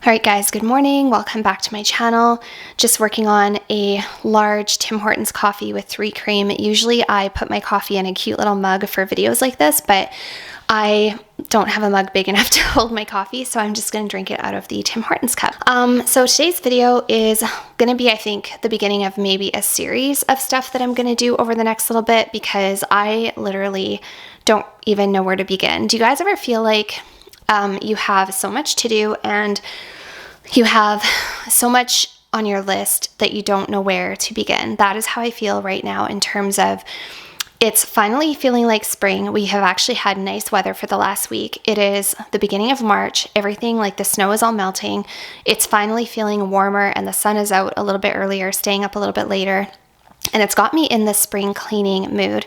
Alright guys, good morning. Welcome back to my channel. Just working on a large Tim Hortons coffee with 3 cream. Usually I put my coffee in a cute little mug for videos like this, but I don't have a mug big enough to hold my coffee, so I'm just going to drink it out of the Tim Hortons cup. So today's video is going to be, I think, the beginning of maybe a series of stuff that I'm going to do over the next little bit because I literally don't even know where to begin. Do you guys ever feel like you have so much to do and you have so much on your list that you don't know where to begin? That is how I feel right now in terms of it's finally feeling like spring. We have actually had nice weather for the last week. It is the beginning of March. Everything, like the snow is all melting. It's finally feeling warmer and the sun is out a little bit earlier, staying up a little bit later. And it's got me in the spring cleaning mood.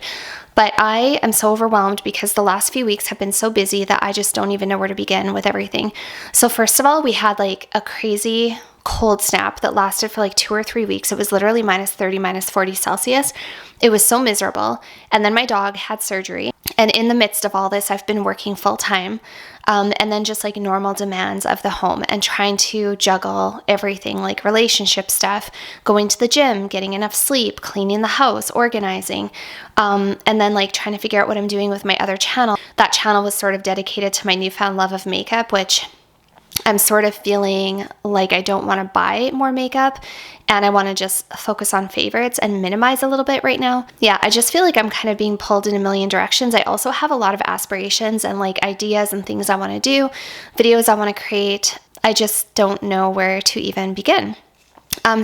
But I am so overwhelmed because the last few weeks have been so busy that I just don't even know where to begin with everything. So first of all, we had like a crazy cold snap that lasted for like 2 or 3 weeks. It was literally minus 30, minus 40 Celsius. It was so miserable. And then my dog had surgery. And in the midst of all this, I've been working full time. And then just like normal demands of the home and trying to juggle everything like relationship stuff, going to the gym, getting enough sleep, cleaning the house, organizing, and then like trying to figure out what I'm doing with my other channel. That channel was sort of dedicated to my newfound love of makeup, which I'm sort of feeling like I don't want to buy more makeup and I want to just focus on favorites and minimize a little bit right now. Yeah, I just feel like I'm kind of being pulled in a million directions. I also have a lot of aspirations and like ideas and things I want to do, videos I want to create. I just don't know where to even begin.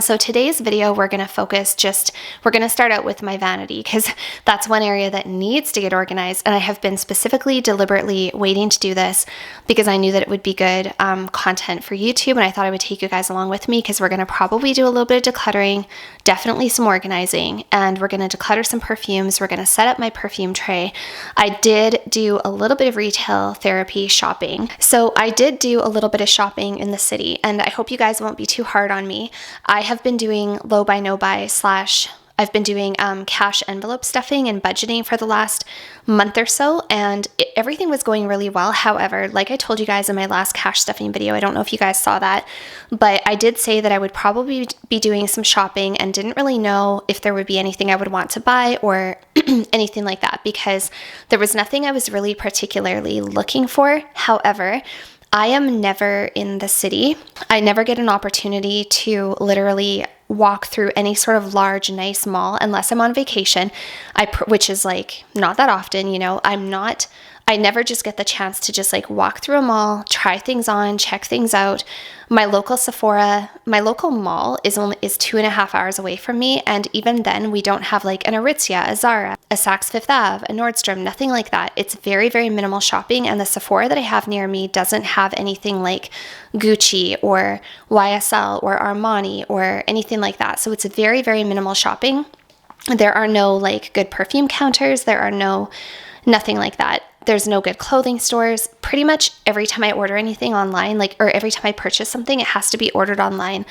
So today's video, we're going to start out with my vanity because that's one area that needs to get organized. And I have been specifically, deliberately waiting to do this because I knew that it would be good content for YouTube. And I thought I would take you guys along with me because we're going to probably do a little bit of decluttering, definitely some organizing, and we're going to declutter some perfumes. We're going to set up my perfume tray. I did do a little bit of retail therapy shopping. So I did do a little bit of shopping in the city and I hope you guys won't be too hard on me. I have been doing low buy, no buy / I've been doing cash envelope stuffing and budgeting for the last month or so, and everything was going really well. However, like I told you guys in my last cash stuffing video, I don't know if you guys saw that, but I did say that I would probably be doing some shopping and didn't really know if there would be anything I would want to buy or anything like that because there was nothing I was really particularly looking for. However, I am never in the city. I never get an opportunity to literally walk through any sort of large, nice mall unless I'm on vacation, which is like not that often, you know. I never just get the chance to just like walk through a mall, try things on, check things out. My local Sephora, my local mall is 2.5 hours away from me. And even then we don't have like an Aritzia, a Zara, a Saks Fifth Ave, a Nordstrom, nothing like that. It's very, very minimal shopping. And the Sephora that I have near me doesn't have anything like Gucci or YSL or Armani or anything like that. So it's a very, very minimal shopping. There are no like good perfume counters. There are nothing like that. There's no good clothing stores. Pretty much every time I order anything online, or every time I purchase something, it has to be ordered online.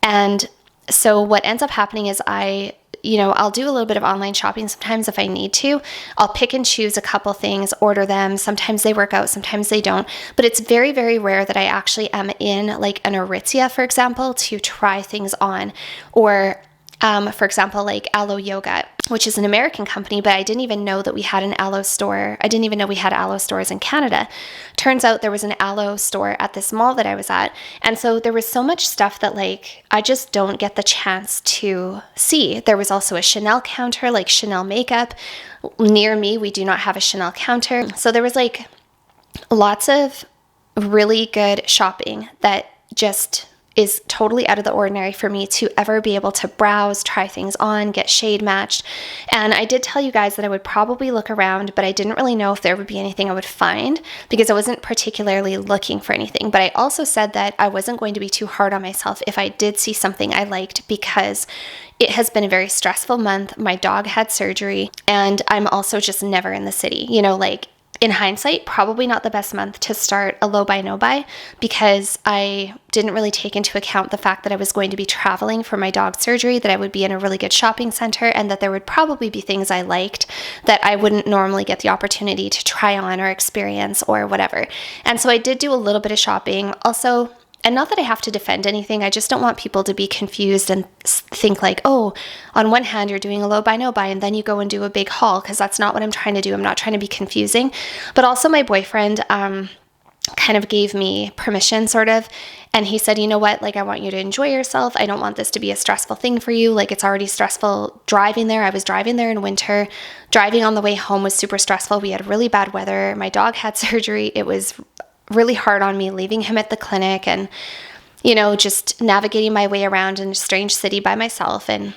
And so what ends up happening is I'll do a little bit of online shopping sometimes if I need to. I'll pick and choose a couple things, order them. Sometimes they work out, sometimes they don't. But it's very, very rare that I actually am in like an Aritzia, for example, to try things on. Or for example, like Aloe Yoga, which is an American company, but I didn't even know that we had an aloe store. I didn't even know we had aloe stores in Canada. Turns out there was an aloe store at this mall that I was at. And so there was so much stuff that like, I just don't get the chance to see. There was also a Chanel counter, like Chanel makeup. Near me, we do not have a Chanel counter. So there was like lots of really good shopping that just is totally out of the ordinary for me to ever be able to browse, try things on, get shade matched. And I did tell you guys that I would probably look around, but I didn't really know if there would be anything I would find because I wasn't particularly looking for anything. But I also said that I wasn't going to be too hard on myself if I did see something I liked because it has been a very stressful month. My dog had surgery and I'm also just never in the city, in hindsight, probably not the best month to start a low buy, no buy because I didn't really take into account the fact that I was going to be traveling for my dog's surgery, that I would be in a really good shopping center, and that there would probably be things I liked that I wouldn't normally get the opportunity to try on or experience or whatever. And so I did do a little bit of shopping. Also, And not that I have to defend anything, I just don't want people to be confused and think like, oh, on one hand, you're doing a low buy, no buy, and then you go and do a big haul, because that's not what I'm trying to do. I'm not trying to be confusing. But also my boyfriend kind of gave me permission, sort of, and he said, you know what, like, I want you to enjoy yourself. I don't want this to be a stressful thing for you. Like, it's already stressful driving there. I was driving there in winter. Driving on the way home was super stressful. We had really bad weather. My dog had surgery. It was really hard on me leaving him at the clinic and, you know, just navigating my way around in a strange city by myself. And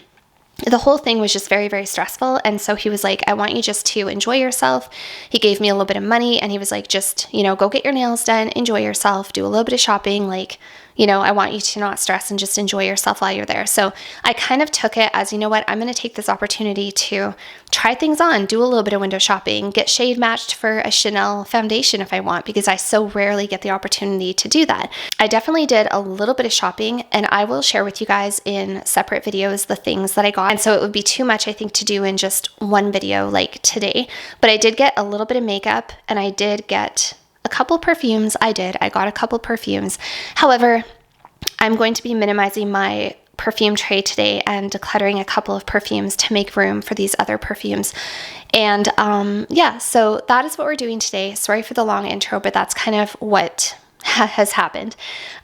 the whole thing was just very, very stressful. And so he was like, I want you just to enjoy yourself. He gave me a little bit of money and he was like, just, you know, go get your nails done, enjoy yourself, do a little bit of shopping. Like, you know, I want you to not stress and just enjoy yourself while you're there. So I kind of took it as, you know what, I'm going to take this opportunity to try things on, do a little bit of window shopping, get shade matched for a Chanel foundation if I want, because I so rarely get the opportunity to do that. I definitely did a little bit of shopping, and I will share with you guys in separate videos the things that I got. And so it would be too much, I think, to do in just one video like today. But I did get a little bit of makeup, and I did get a couple perfumes. I got a couple perfumes. However, I'm going to be minimizing my perfume tray today and decluttering a couple of perfumes to make room for these other perfumes. And yeah, so that is what we're doing today. Sorry for the long intro, but that's kind of what has happened.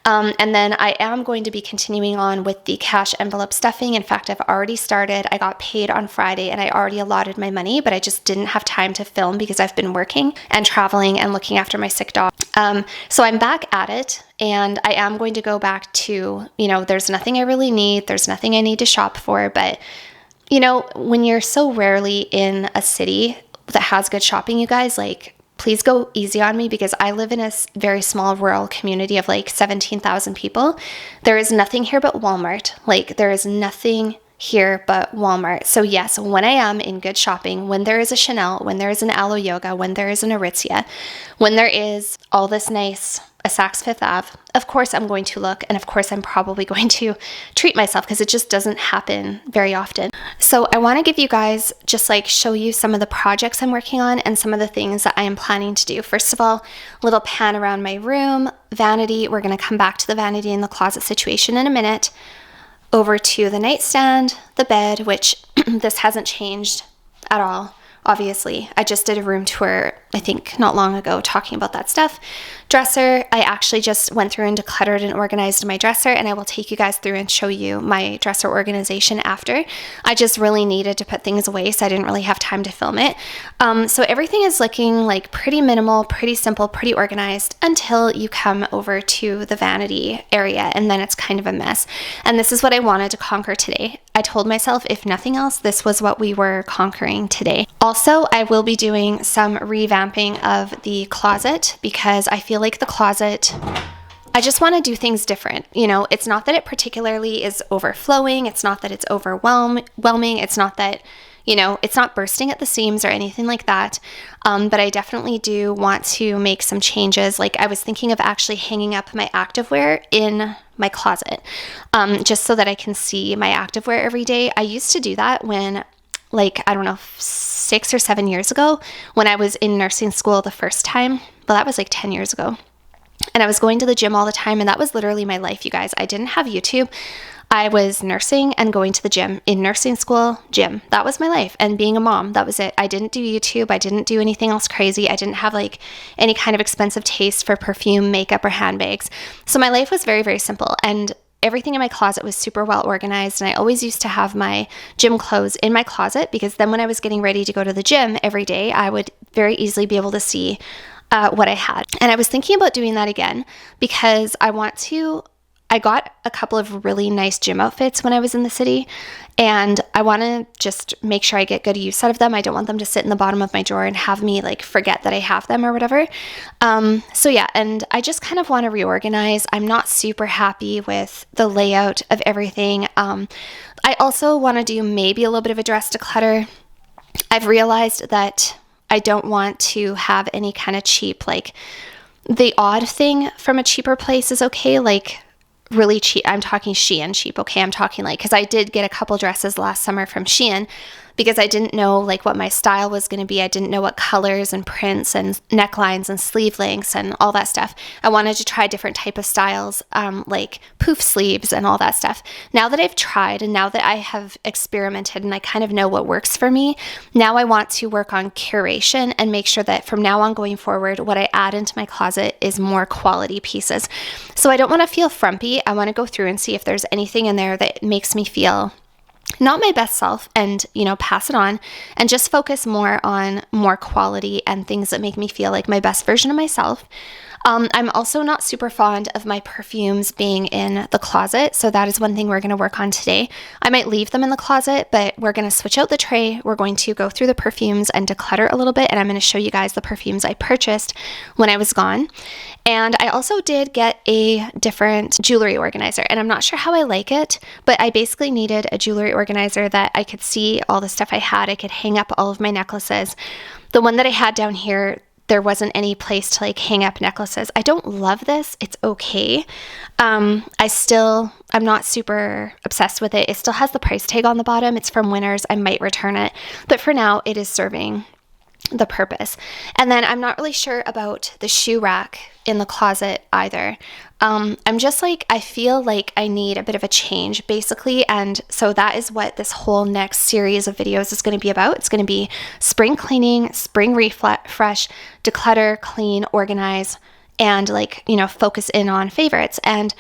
And then I am going to be continuing on with the cash envelope stuffing. In fact, I've already started. I got paid on Friday and I already allotted my money, but I just didn't have time to film because I've been working and traveling and looking after my sick dog. So I'm back at it, and I am going to go back to, you know, there's nothing I really need. There's nothing I need to shop for, but you know, when you're so rarely in a city that has good shopping, you guys, like, please go easy on me, because I live in a very small rural community of like 17,000 people. There is nothing here but Walmart. Like, there is nothing here but Walmart. So yes, when I am in good shopping, when there is a Chanel, when there is an Alo Yoga, when there is an Aritzia, when there is all this nice, a Saks Fifth Ave, of course I'm going to look, and of course I'm probably going to treat myself, because it just doesn't happen very often. So I want to give you guys, just like show you some of the projects I'm working on and some of the things that I am planning to do. First of all, a little pan around my room, vanity. We're going to come back to the vanity in the closet situation in a minute. Over to the nightstand, the bed, which this hasn't changed at all. Obviously, I just did a room tour, I think not long ago, talking about that stuff. Dresser, I actually just went through and decluttered and organized my dresser, and I will take you guys through and show you my dresser organization after. I just really needed to put things away, so I didn't really have time to film it. So everything is looking like pretty minimal, pretty simple, pretty organized, until you come over to the vanity area, and then it's kind of a mess. And this is what I wanted to conquer today. I told myself, if nothing else, this was what we were conquering today. Also, I will be doing some revamping of the closet, because I feel like the closet, I just want to do things different. You know, it's not that it particularly is overflowing. It's not that it's overwhelming. It's not that, you know, it's not bursting at the seams or anything like that. But I definitely do want to make some changes. Like, I was thinking of actually hanging up my activewear in my closet, just so that I can see my activewear every day. I used to do that when, like, I don't know, 6 or 7 years ago, when I was in nursing school the first time. Well, that was like 10 years ago. And I was going to the gym all the time, and that was literally my life, you guys. I didn't have YouTube. I was nursing and going to the gym. In nursing school, gym. That was my life. And being a mom, that was it. I didn't do YouTube. I didn't do anything else crazy. I didn't have like any kind of expensive taste for perfume, makeup, or handbags. So my life was very, very simple. And everything in my closet was super well organized. And I always used to have my gym clothes in my closet, because then when I was getting ready to go to the gym every day, I would very easily be able to see what I had. And I was thinking about doing that again, because I got a couple of really nice gym outfits when I was in the city, and I want to just make sure I get good use out of them. I don't want them to sit in the bottom of my drawer and have me like forget that I have them or whatever. So yeah, and I just kind of want to reorganize. I'm not super happy with the layout of everything. I also want to do maybe a little bit of a dress declutter. I've realized that I don't want to have any kind of cheap, like, the odd thing from a cheaper place is okay, like really cheap. I'm talking Shein cheap, okay? I'm talking like, because I did get a couple dresses last summer from Shein because I didn't know like what my style was going to be. I didn't know what colors and prints and necklines and sleeve lengths and all that stuff. I wanted to try different type of styles, like poof sleeves and all that stuff. Now that I've tried and now that I have experimented and I kind of know what works for me, now I want to work on curation and make sure that from now on going forward, what I add into my closet is more quality pieces. So I don't want to feel frumpy. I want to go through and see if there's anything in there that makes me feel not my best self and, pass it on and just focus more on more quality and things that make me feel like my best version of myself. I'm also not super fond of my perfumes being in the closet, so that is one thing we're going to work on today. I might leave them in the closet, but we're going to switch out the tray. We're going to go through the perfumes and declutter a little bit, and I'm going to show you guys the perfumes I purchased when I was gone. And I also did get a different jewelry organizer, and I'm not sure how I like it, but I basically needed a jewelry organizer that I could see all the stuff I had. I could hang up all of my necklaces. The one that I had down here, there wasn't any place to like hang up necklaces. I don't love this. It's okay. I'm not super obsessed with it. It still has the price tag on the bottom. It's from Winners. I might return it, but for now it is serving the purpose. And then I'm not really sure about the shoe rack in the closet either. I'm just like, I feel like I need a bit of a change basically. And so that is what this whole next series of videos is going to be about. It's going to be spring cleaning, spring refresh, declutter, clean, organize, and focus in on favorites. And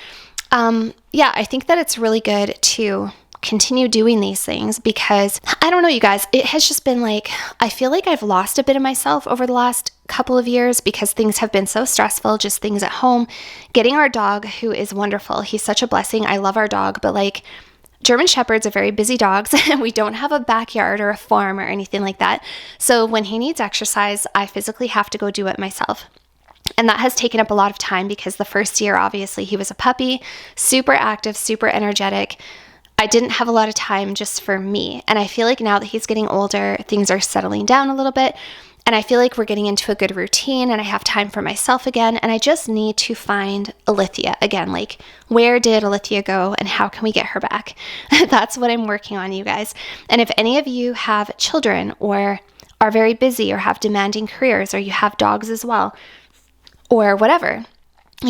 I think that it's really good to continue doing these things because I don't know, you guys, it has just been like, I feel like I've lost a bit of myself over the last couple of years because things have been so stressful, just things at home. Getting our dog, who is wonderful, he's such a blessing. I love our dog, but like German Shepherds are very busy dogs and we don't have a backyard or a farm or anything like that. So when he needs exercise, I physically have to go do it myself. And that has taken up a lot of time because the first year, obviously, he was a puppy, super active, super energetic. I didn't have a lot of time just for me. And I feel like now that he's getting older, things are settling down a little bit. And I feel like we're getting into a good routine and I have time for myself again. And I just need to find Alithia again. Like, where did Alithia go and how can we get her back? That's what I'm working on, you guys. And if any of you have children or are very busy or have demanding careers or you have dogs as well or whatever,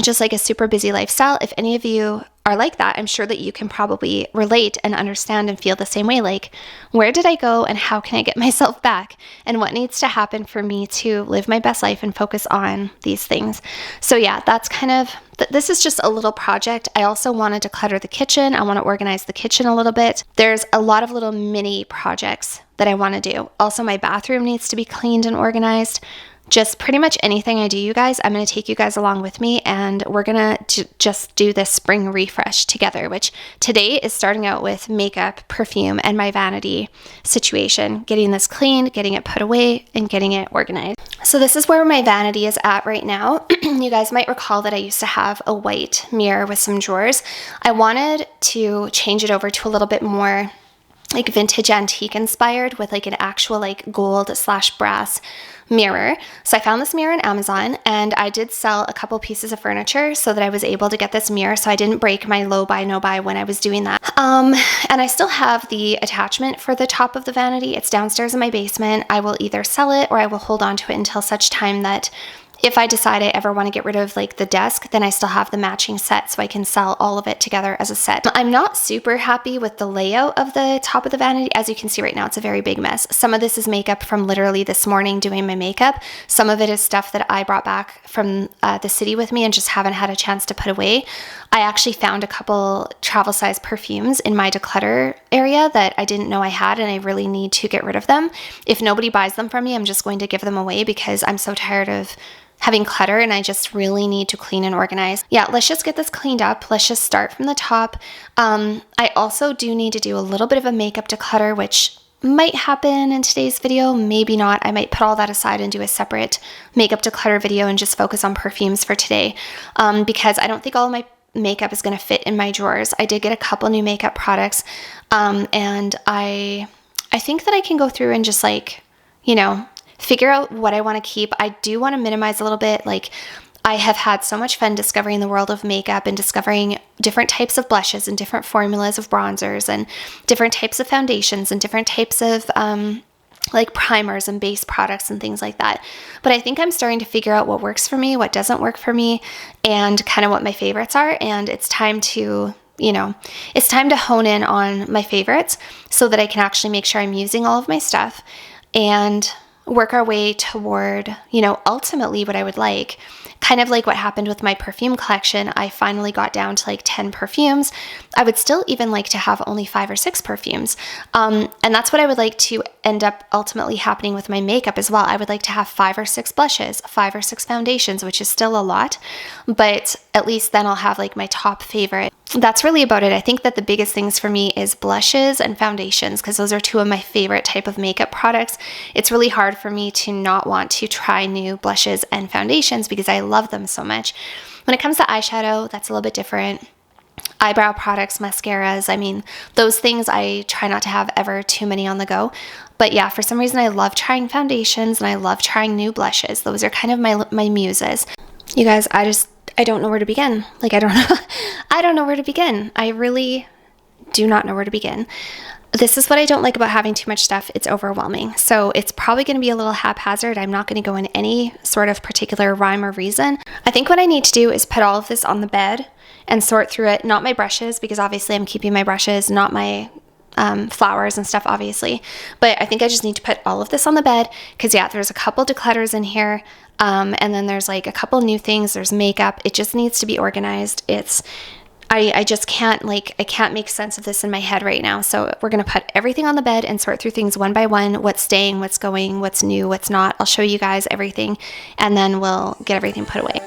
just like a super busy lifestyle, if any of you are like that, I'm sure that you can probably relate and understand and feel the same way. Like, where did I go and how can I get myself back? And what needs to happen for me to live my best life and focus on these things? So yeah, that's kind of, this is just a little project. I also wanted to declutter the kitchen. I want to organize the kitchen a little bit. There's a lot of little mini projects that I want to do. Also, my bathroom needs to be cleaned and organized. Just pretty much anything I do, you guys, I'm going to take you guys along with me and we're going to just do this spring refresh together, which today is starting out with makeup, perfume, and my vanity situation, getting this cleaned, getting it put away, and getting it organized. So this is where my vanity is at right now. You guys might recall that I used to have a white mirror with some drawers. I wanted to change it over to a little bit more like vintage antique inspired with like an actual like gold/brass mirror. So I found this mirror on Amazon and I did sell a couple pieces of furniture so that I was able to get this mirror so I didn't break my low buy no buy when I was doing that. And I still have the attachment for the top of the vanity. It's downstairs in my basement. I will either sell it or I will hold on to it until such time that if I decide I ever want to get rid of like the desk, then I still have the matching set so I can sell all of it together as a set. I'm not super happy with the layout of the top of the vanity. As you can see right now, it's a very big mess. Some of this is makeup from literally this morning doing my makeup. Some of it is stuff that I brought back from the city with me and just haven't had a chance to put away. I actually found a couple travel size perfumes in my declutter area that I didn't know I had and I really need to get rid of them. If nobody buys them from me, I'm just going to give them away because I'm so tired of having clutter and I just really need to clean and organize. Yeah, let's just get this cleaned up. Let's just start from the top. I also do need to do a little bit of a makeup declutter, which might happen in today's video, maybe not. I might put all that aside and do a separate makeup declutter video and just focus on perfumes for today because I don't think all of my makeup is going to fit in my drawers. I did get a couple new makeup products and I think that I can go through and just like, figure out what I want to keep. I do want to minimize a little bit. Like I have had so much fun discovering the world of makeup and discovering different types of blushes and different formulas of bronzers and different types of foundations and different types of like primers and base products and things like that. But I think I'm starting to figure out what works for me, what doesn't work for me, and kind of what my favorites are. And it's time to, it's time to hone in on my favorites so that I can actually make sure I'm using all of my stuff and work our way toward, ultimately what I would like. Kind of like what happened with my perfume collection. I finally got down to like 10 perfumes. I would still even like to have only 5 or 6 perfumes. And that's what I would like to end up ultimately happening with my makeup as well. I would like to have 5 or 6 blushes, 5 or 6 foundations, which is still a lot, but at least then I'll have like my top favorite. That's really about it. I think that the biggest things for me is blushes and foundations because those are 2 of my favorite type of makeup products. It's really hard for me to not want to try new blushes and foundations because I love them so much. When it comes to eyeshadow, that's a little bit different. Eyebrow products, mascaras, those things I try not to have ever too many on the go. But yeah, for some reason I love trying foundations and I love trying new blushes. Those are kind of my muses. You guys, I don't know where to begin. Like, I don't know where to begin. I really do not know where to begin. This is what I don't like about having too much stuff. It's overwhelming. So it's probably going to be a little haphazard. I'm not going to go in any sort of particular rhyme or reason. I think what I need to do is put all of this on the bed and sort through it. Not my brushes, because obviously I'm keeping my brushes, not my flowers and stuff, obviously. But I think I just need to put all of this on the bed because, yeah, there's a couple declutters in here. And then there's like a couple new things. There's makeup. It just needs to be organized. I just can't I can't make sense of this in my head right now. So we're going to put everything on the bed and sort through things one by one, what's staying, what's going, what's new, what's not. I'll show you guys everything and then we'll get everything put away.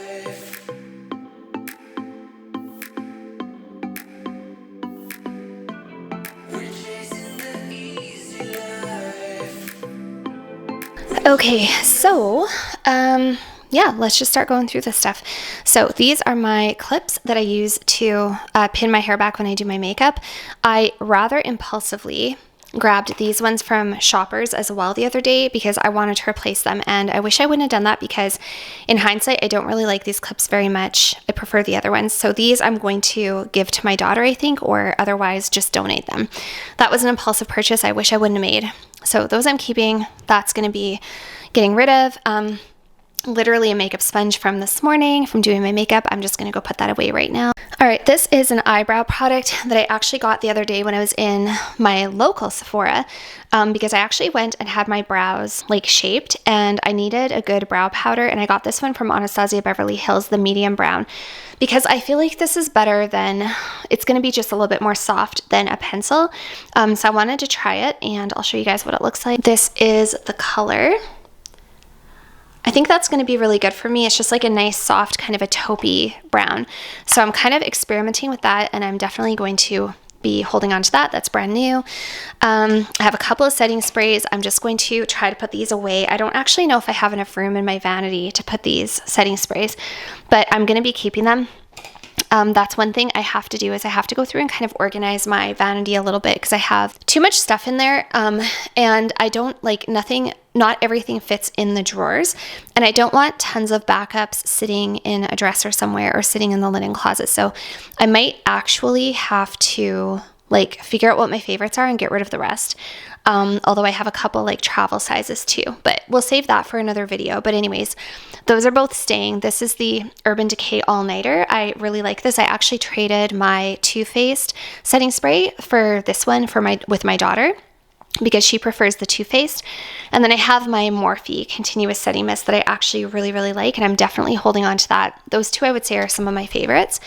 Okay, so, yeah, let's just start going through this stuff. So these are my clips that I use to pin my hair back when I do my makeup. I rather impulsively grabbed these ones from Shoppers as well the other day because I wanted to replace them, and I wish I wouldn't have done that because in hindsight I don't really like these clips very much. I prefer the other ones. So these I'm going to give to my daughter, I think, or otherwise just donate them. That was an impulsive purchase I wish I wouldn't have made. So those I'm keeping. That's going to be getting rid of. Literally a makeup sponge from this morning from doing my makeup. I'm just going to go put that away right now. All right, this is an eyebrow product that I actually got the other day when I was in my local Sephora because I actually went and had my brows like shaped and I needed a good brow powder, and I got this one from Anastasia Beverly Hills, the medium brown, because I feel like this is better than, it's going to be just a little bit more soft than a pencil. So I wanted to try it and I'll show you guys what it looks like. This is the color. I think that's going to be really good for me. It's just like a nice soft kind of a taupey brown. So I'm kind of experimenting with that and I'm definitely going to be holding on to that. That's brand new. I have a couple of setting sprays. I'm just going to try to put these away. I don't actually know if I have enough room in my vanity to put these setting sprays, but I'm going to be keeping them. That's one thing I have to do is I have to go through and kind of organize my vanity a little bit because I have too much stuff in there and I don't like not everything fits in the drawers, and I don't want tons of backups sitting in a dresser somewhere or sitting in the linen closet. So I might actually have to like figure out what my favorites are and get rid of the rest. Although I have a couple like travel sizes too, but we'll save that for another video. But anyways, those are both staying. This is the Urban Decay All-Nighter. I really like this. I actually traded my Too Faced setting spray for this one with my daughter because she prefers the Too Faced. And then I have my Morphe Continuous Setting Mist that I actually really, really like, and I'm definitely holding on to that. Those two I would say are some of my favorites.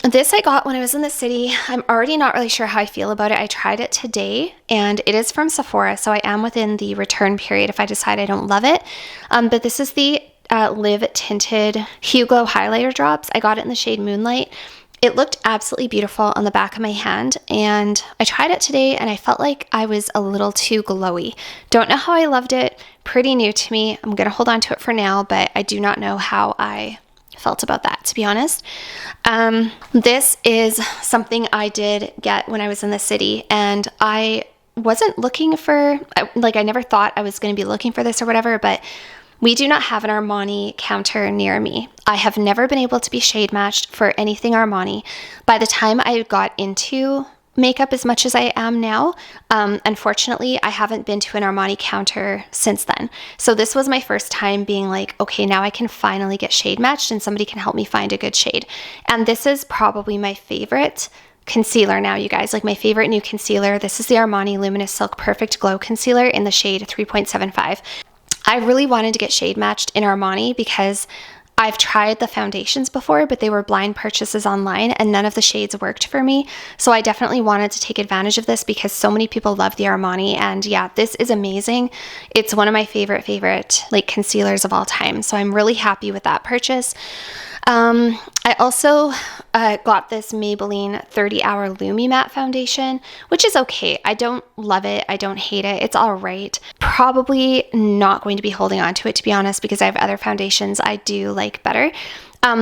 This I got when I was in the city. I'm already not really sure how I feel about it. I tried it today and it is from Sephora, so I am within the return period if I decide I don't love it. But this is the Live Tinted Hue Glow Highlighter Drops. I got it in the shade Moonlight. It looked absolutely beautiful on the back of my hand, and I tried it today and I felt like I was a little too glowy. Don't know how I loved it. Pretty new to me. I'm going to hold on to it for now, but I do not know how I felt about that, to be honest. This is something I did get when I was in the city, and I wasn't looking for, like, I never thought I was going to be looking for this or whatever, but We do not have an Armani counter near me. I have never been able to be shade matched for anything Armani. By the time I got into makeup as much as I am now, unfortunately, I haven't been to an Armani counter since then. So this was my first time being like, okay, now I can finally get shade matched and somebody can help me find a good shade. And this is probably my favorite concealer now, you guys. Like my favorite new concealer. This is the Armani Luminous Silk Perfect Glow Concealer in the shade 3.75. I really wanted to get shade matched in Armani because I've tried the foundations before, but they were blind purchases online and none of the shades worked for me. So I definitely wanted to take advantage of this because so many people love the Armani, and yeah, this is amazing. It's one of my favorite like concealers of all time. So I'm really happy with that purchase. I also got this Maybelline 30 Hour Lumi Matte Foundation, which is okay. I don't love it. I don't hate it. It's all right. Probably not going to be holding on to it, to be honest, because I have other foundations I do like better.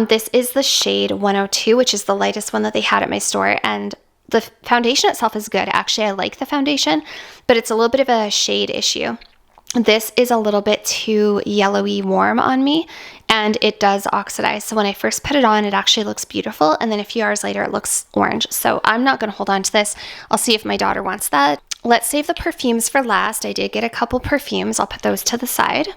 This is the shade 102, which is the lightest one that they had at my store. And the foundation itself is good. Actually, I like the foundation, but it's a little bit of a shade issue. This is a little bit too yellowy warm on me, and it does oxidize. So when I first put it on, it actually looks beautiful, and then a few hours later it looks orange. So I'm not going to hold on to this. I'll see if my daughter wants that. Let's save the perfumes for last. I did get a couple perfumes. I'll put those to the side.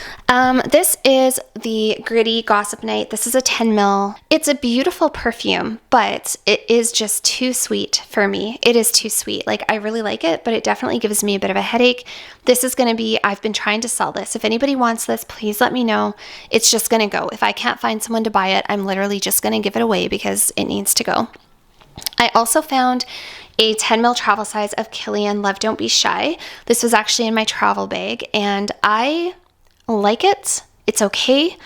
This is the Gritty Gossip Night. This is a 10 ml. It's a beautiful perfume, but it is just too sweet for me. It is too sweet. Like, I really like it, but it definitely gives me a bit of a headache. This is going to be, I've been trying to sell this. If anybody wants this, please let me know. It's just going to go. If I can't find someone to buy it, I'm literally just going to give it away because it needs to go. I also found a 10 ml travel size of Kilian Love Don't Be Shy. This was actually in my travel bag, and I like it. It's okay.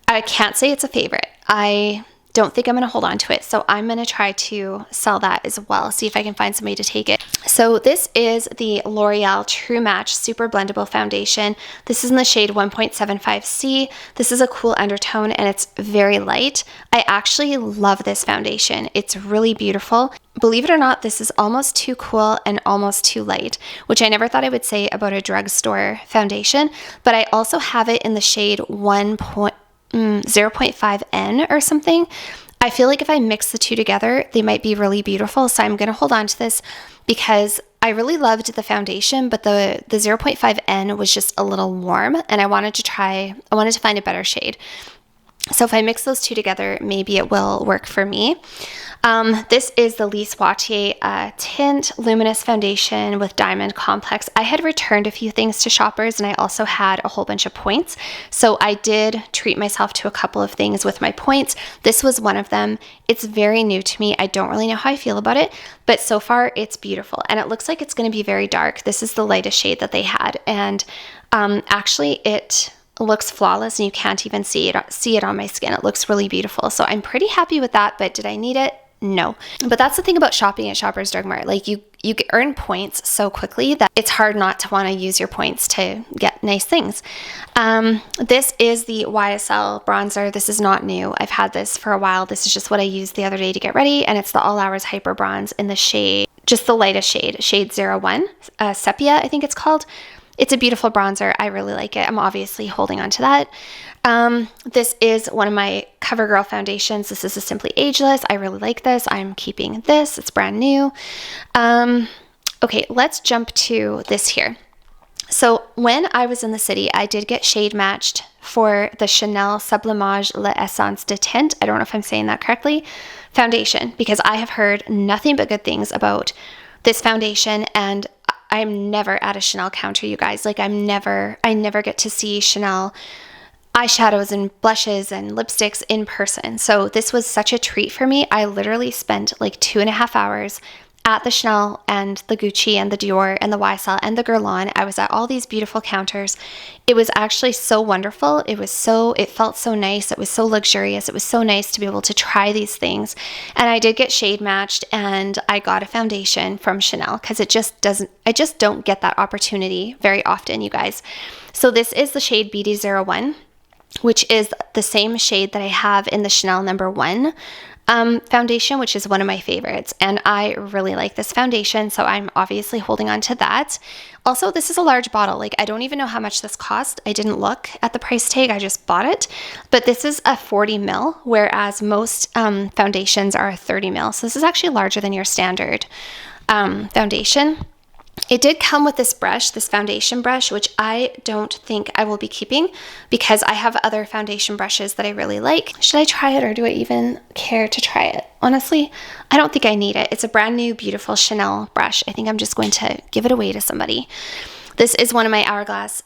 I can't say it's a favorite. I don't think I'm going to hold on to it, so I'm going to try to sell that as well, see if I can find somebody to take it. So this is the L'Oreal True Match Super Blendable Foundation. This is in the shade 1.75C. This is a cool undertone, and it's very light. I actually love this foundation. It's really beautiful. Believe it or not, this is almost too cool and almost too light, which I never thought I would say about a drugstore foundation, but I also have it in the shade 0.5N or something. I feel like if I mix the two together, they might be really beautiful. So I'm going to hold on to this because I really loved the foundation, but the 0.5N was just a little warm, and I wanted to find a better shade. So if I mix those two together, maybe it will work for me. This is the Lise Watier Tint Luminous Foundation with Diamond Complex. I had returned a few things to Shoppers, and I also had a whole bunch of points. So I did treat myself to a couple of things with my points. This was one of them. It's very new to me. I don't really know how I feel about it, but so far it's beautiful. And it looks like it's going to be very dark. This is the lightest shade that they had. And actually it looks flawless, and you can't even see it on my skin. It looks really beautiful. So I'm pretty happy with that, but did I need it? No. But that's the thing about shopping at Shoppers Drug Mart. Like, you earn points so quickly that it's hard not to want to use your points to get nice things. This is the YSL bronzer. This is not new. I've had this for a while. This is just what I used the other day to get ready, and it's the All Hours Hyper Bronze in the shade, just the lightest shade, shade 01, Sepia, I think it's called. It's a beautiful bronzer. I really like it. I'm obviously holding on to that. This is one of my CoverGirl foundations. This is a Simply Ageless. I really like this. I'm keeping this. It's brand new. Okay, let's jump to this here. So when I was in the city, I did get shade matched for the Chanel Sublimage L'Essence de Tint. I don't know if I'm saying that correctly. Foundation, because I have heard nothing but good things about this foundation, and I'm never at a Chanel counter, you guys. Like, I never get to see Chanel eyeshadows and blushes and lipsticks in person. So this was such a treat for me. I literally spent like 2.5 hours at the Chanel and the Gucci and the Dior and the YSL and the Guerlain. I was at all these beautiful counters. It was actually so wonderful. It felt so nice. It was so luxurious. It was so nice to be able to try these things. And I did get shade matched, and I got a foundation from Chanel because I just don't get that opportunity very often, you guys. So this is the shade BD01, which is the same shade that I have in the Chanel No. 1 foundation, which is one of my favorites, and I really like this foundation, so I'm obviously holding on to that. Also, this is a large bottle. Like, I don't even know how much this cost. I didn't look at the price tag, I just bought it. But this is a 40 ml, whereas most foundations are 30 ml. So this is actually larger than your standard foundation. It did come with this brush, this foundation brush, which I don't think I will be keeping because I have other foundation brushes that I really like. Should I try it, or do I even care to try it? Honestly, I don't think I need it. It's a brand new, beautiful Chanel brush. I think I'm just going to give it away to somebody. This is one of my Hourglass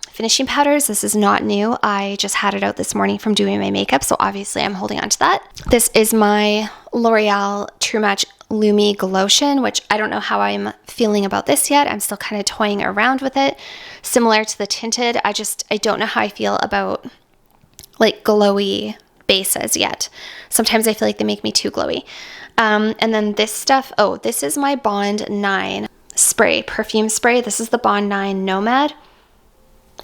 finishing powders. This is not new. I just had it out this morning from doing my makeup, so obviously I'm holding on to that. This is my L'Oreal True Match Lumi Glotion, which I don't know how I'm feeling about this yet. I'm still kind of toying around with it. Similar to the tinted, I don't know how I feel about like glowy bases yet. Sometimes I feel like they make me too glowy. And then this stuff, oh, this is my Bond 9 spray, perfume spray. This is the Bond 9 Nomad.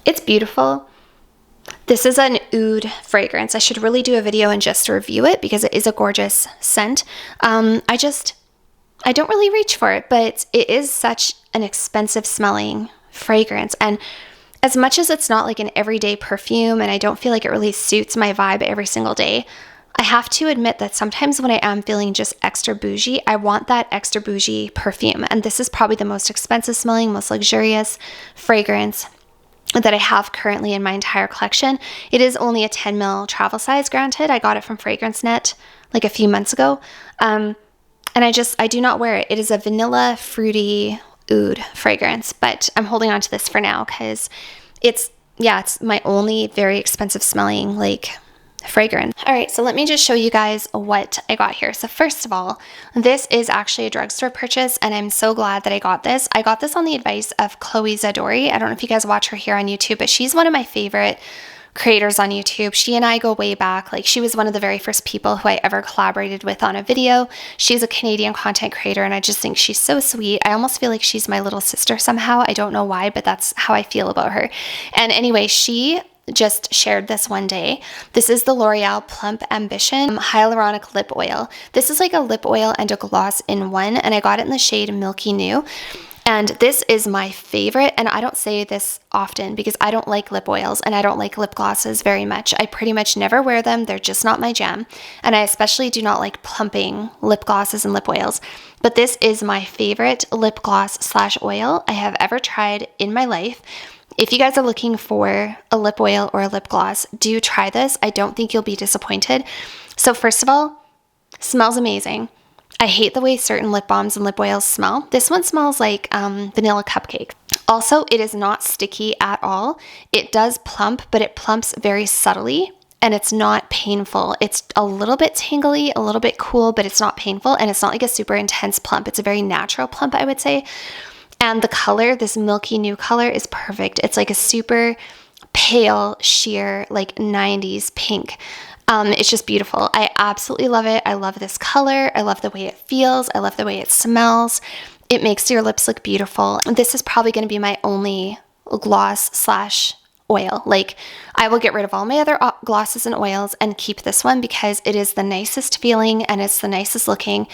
It's beautiful. This is an oud fragrance. I should really do a video and just review it because it is a gorgeous scent. I don't really reach for it, but it is such an expensive smelling fragrance. And as much as it's not like an everyday perfume, and I don't feel like it really suits my vibe every single day, I have to admit that sometimes when I am feeling just extra bougie, I want that extra bougie perfume. And this is probably the most expensive smelling, most luxurious fragrance that I have currently in my entire collection. It is only a 10 ml travel size, granted. I got it from Fragrance Net like a few months ago. And I do not wear it. It is a vanilla fruity oud fragrance, but I'm holding on to this for now because it's my only very expensive smelling like fragrance. All right, so let me just show you guys what I got here. So first of all, this is actually a drugstore purchase, and I'm so glad that I got this. I got this on the advice of Chloe Zadori. I don't know if you guys watch her here on YouTube, but she's one of my favorite creators on YouTube. She and I go way back. Like, she was one of the very first people who I ever collaborated with on a video. She's a Canadian content creator, and I just think she's so sweet. I almost feel like she's my little sister somehow. I don't know why, but that's how I feel about her. And anyway, she just shared this one day. This is the L'Oreal Plump Ambition Hyaluronic Lip Oil. This is like a lip oil and a gloss in one, and I got it in the shade Milky New. And this is my favorite, and I don't say this often because I don't like lip oils and I don't like lip glosses very much. I pretty much never wear them. They're just not my jam. And I especially do not like plumping lip glosses and lip oils. But this is my favorite lip gloss / oil I have ever tried in my life. If you guys are looking for a lip oil or a lip gloss, do try this. I don't think you'll be disappointed. So first of all, smells amazing. I hate the way certain lip balms and lip oils smell. This one smells like vanilla cupcake. Also, it is not sticky at all. It does plump, but it plumps very subtly, and it's not painful. It's a little bit tingly, a little bit cool, but it's not painful, and it's not like a super intense plump. It's a very natural plump, I would say. And the color, this Milky New color, is perfect. It's like a super pale, sheer, like 90s pink. It's just beautiful. I absolutely love it. I love this color. I love the way it feels. I love the way it smells. It makes your lips look beautiful. This is probably going to be my only gloss / oil. Like, I will get rid of all my other glosses and oils and keep this one because it is the nicest feeling and it's the nicest looking.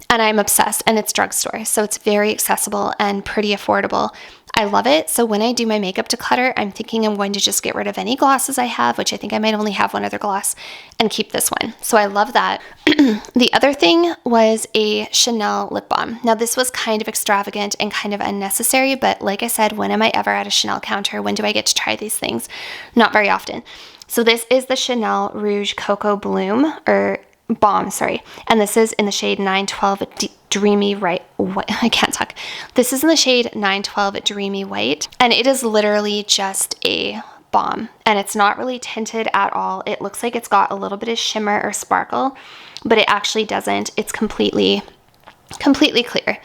And I'm obsessed, and it's drugstore, so it's very accessible and pretty affordable. I love it. So when I do my makeup declutter, I'm thinking I'm going to just get rid of any glosses I have, which I think I might only have one other gloss, and keep this one. So I love that. The other thing was a Chanel lip balm. Now, this was kind of extravagant and kind of unnecessary, but like I said, when am I ever at a Chanel counter? When do I get to try these things? Not very often. So this is the Chanel Rouge Cocoa Bloom, or Balm, sorry. And this is in the shade 912 Dreamy White. I can't talk. This is in the shade 912 Dreamy White. And it is literally just a balm. And it's not really tinted at all. It looks like it's got a little bit of shimmer or sparkle, but it actually doesn't. It's completely clear.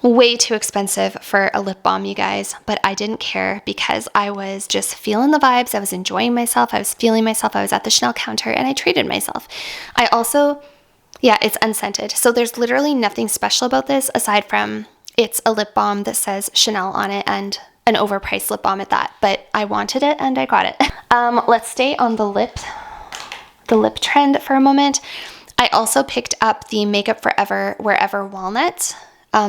Way too expensive for a lip balm, you guys, but I didn't care because I was just feeling the vibes. I was enjoying myself. I was feeling myself. I was at the Chanel counter and I treated myself. I also, it's unscented. So there's literally nothing special about this aside from it's a lip balm that says Chanel on it, and an overpriced lip balm at that, but I wanted it and I got it. Let's stay on the lip trend for a moment. I also picked up the Makeup Forever Wherever Walnut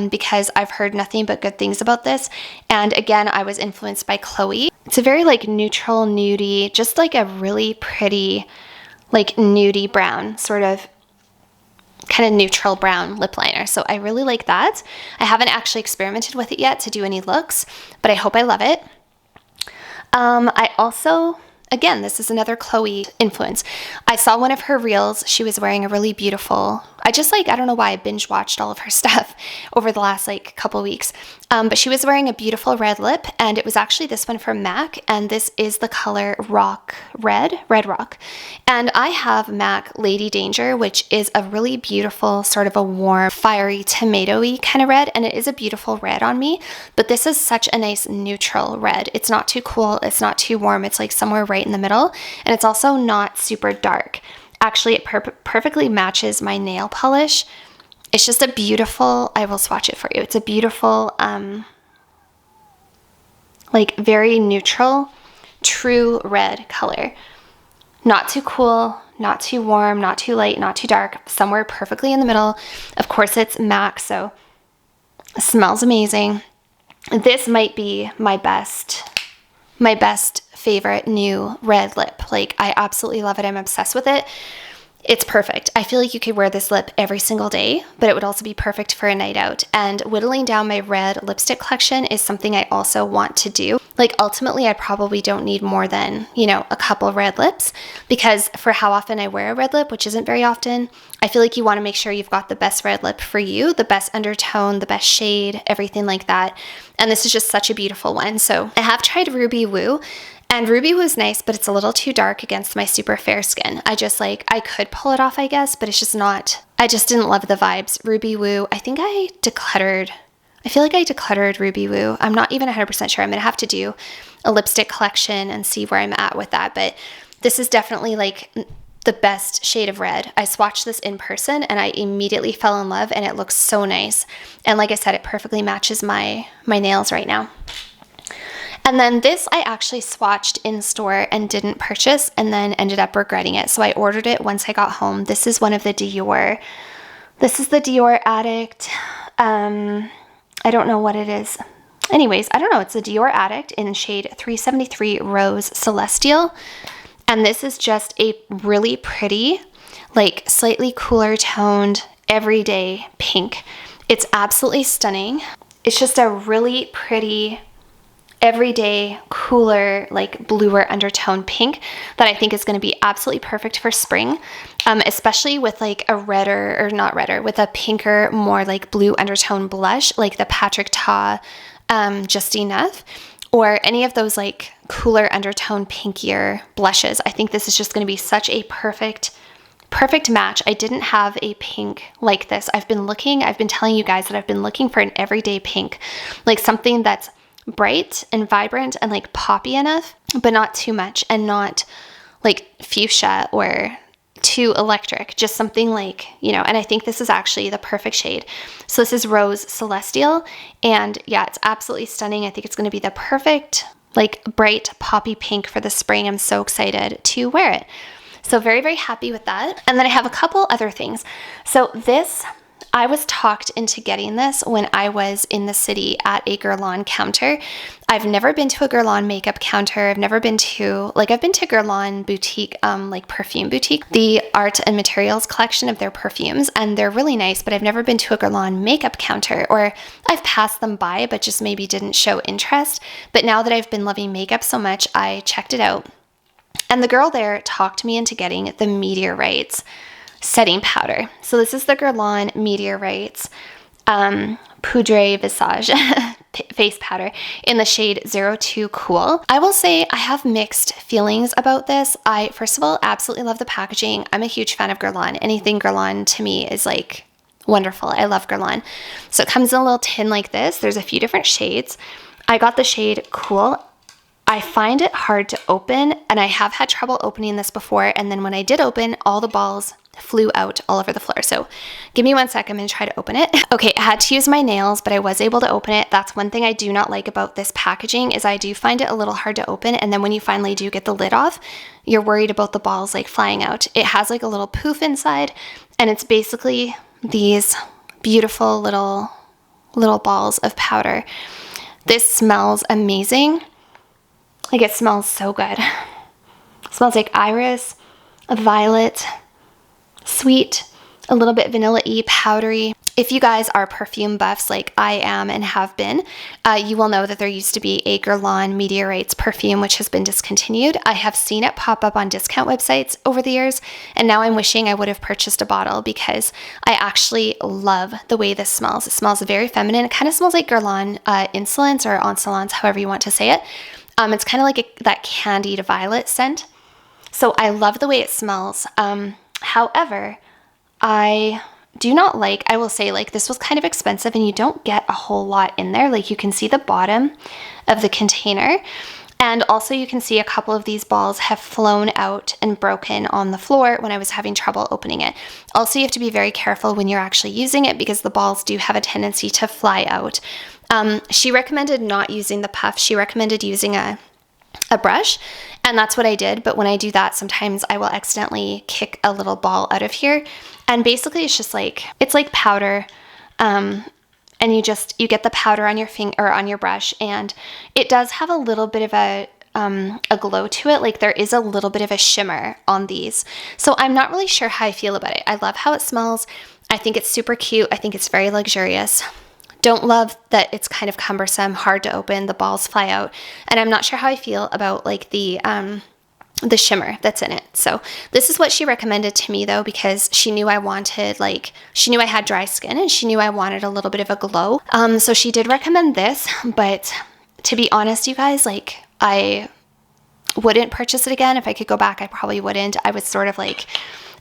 because I've heard nothing but good things about this. And again, I was influenced by Chloe. It's a very like neutral, nudie, just like a really pretty, like nudie brown, sort of kind of neutral brown lip liner. So I really like that. I haven't actually experimented with it yet to do any looks, but I hope I love it. I also, again, this is another Chloe influence. I saw one of her reels. She was wearing a really beautiful, I don't know why I binge watched all of her stuff over the last like couple weeks. But she was wearing a beautiful red lip, and it was actually this one from MAC, and this is the color Red Rock. And I have MAC Lady Danger, which is a really beautiful, sort of a warm, fiery, tomatoey kind of red, and it is a beautiful red on me, but this is such a nice neutral red. It's not too cool, it's not too warm, it's like somewhere right in the middle, and it's also not super dark. Actually, it perfectly matches my nail polish. It's just a beautiful, I will swatch it for you. It's a beautiful, like very neutral, true red color. Not too cool, not too warm, not too light, not too dark, somewhere perfectly in the middle. Of course, it's MAC, so it smells amazing. This might be my best favorite new red lip. Like, I absolutely love it. I'm obsessed with it. It's perfect. I feel like you could wear this lip every single day, but it would also be perfect for a night out. And whittling down my red lipstick collection is something I also want to do. Like, ultimately, I probably don't need more than, a couple red lips, because for how often I wear a red lip, which isn't very often, I feel like you want to make sure you've got the best red lip for you, the best undertone, the best shade, everything like that. And this is just such a beautiful one. So I have tried Ruby Woo. And Ruby was nice, but it's a little too dark against my super fair skin. I could pull it off, I guess, but it's just not, I just didn't love the vibes. Ruby Woo, I feel like I decluttered Ruby Woo. I'm not even 100% sure. I'm gonna have to do a lipstick collection and see where I'm at with that, but this is definitely like the best shade of red. I swatched this in person and I immediately fell in love, and it looks so nice. And like I said, it perfectly matches my nails right now. And then this I actually swatched in store and didn't purchase, and then ended up regretting it. So I ordered it once I got home. This is one of the Dior. This is the Dior Addict. I don't know what it is. Anyways, I don't know. It's a Dior Addict in shade 373 Rose Celestial. And this is just a really pretty, like slightly cooler toned, everyday pink. It's absolutely stunning. It's just a really pretty, everyday, cooler, like bluer undertone pink that I think is going to be absolutely perfect for spring, especially with like a with a pinker, more like blue undertone blush, like the Patrick Ta Just Enough, or any of those like cooler undertone pinkier blushes. I think this is just going to be such a perfect match. I didn't have a pink like this. I've been telling you guys that I've been looking for an everyday pink, like something that's bright and vibrant and like poppy enough, but not too much, and not like fuchsia or too electric, just something like, and I think this is actually the perfect shade. So this is Rose Celestial, and yeah, it's absolutely stunning. I think it's going to be the perfect like bright poppy pink for the spring. I'm so excited to wear it. So very, very happy with that. And then I have a couple other things. So this, I was talked into getting this when I was in the city at a Guerlain counter. I've never been to a Guerlain makeup counter. I've been to Guerlain boutique, like perfume boutique, the art and materials collection of their perfumes, and they're really nice, but I've never been to a Guerlain makeup counter, or I've passed them by, but just maybe didn't show interest. But now that I've been loving makeup so much, I checked it out. And the girl there talked me into getting the Meteorites setting powder. So this is the Guerlain Meteorites Poudre Visage face powder in the shade 02 Cool. I will say I have mixed feelings about this. I, first of all, absolutely love the packaging. I'm a huge fan of Guerlain. Anything Guerlain to me is like wonderful. I love Guerlain. So it comes in a little tin like this. There's a few different shades. I got the shade Cool. I find it hard to open, and I have had trouble opening this before, and then when I did open, all the balls flew out all over the floor. So give me 1 second, I'm gonna try to open it. Okay, I had to use my nails, but I was able to open it. That's one thing I do not like about this packaging is I do find it a little hard to open, and then when you finally do get the lid off, you're worried about the balls like flying out. It has like a little poof inside, and it's basically these beautiful little balls of powder. This smells amazing. Like, it smells so good. It smells like iris, violet, sweet, a little bit vanilla-y, powdery. If you guys are perfume buffs like I am and have been, you will know that there used to be a Guerlain Meteorites perfume, which has been discontinued. I have seen it pop up on discount websites over the years, and now I'm wishing I would have purchased a bottle because I actually love the way this smells. It smells very feminine. It kind of smells like Guerlain Insolence or Insolence, however you want to say it. It's kind of like that candied violet scent. So I love the way it smells. However, I do not like, I will say, like, this was kind of expensive and you don't get a whole lot in there. Like, you can see the bottom of the container, and also you can see a couple of these balls have flown out and broken on the floor when I was having trouble opening it. Also, you have to be very careful when you're actually using it because the balls do have a tendency to fly out. She recommended not using the puff. She recommended using a brush, and that's what I did. But when I do that, sometimes I will accidentally kick a little ball out of here, and basically it's just like, it's like powder, and you get the powder on your finger or on your brush, and it does have a little bit of a glow to it. Like, there is a little bit of a shimmer on these, so I'm not really sure how I feel about it. I love how it smells. I think it's super cute. I think it's very luxurious. Don't love that it's kind of cumbersome, hard to open, the balls fly out, and I'm not sure how I feel about like the shimmer that's in it. So this is what she recommended to me though, because she knew I wanted, like, she knew I had dry skin and she knew I wanted a little bit of a glow. So she did recommend this, but to be honest, you guys, like, I wouldn't purchase it again. If I could go back, I probably wouldn't. I was sort of like,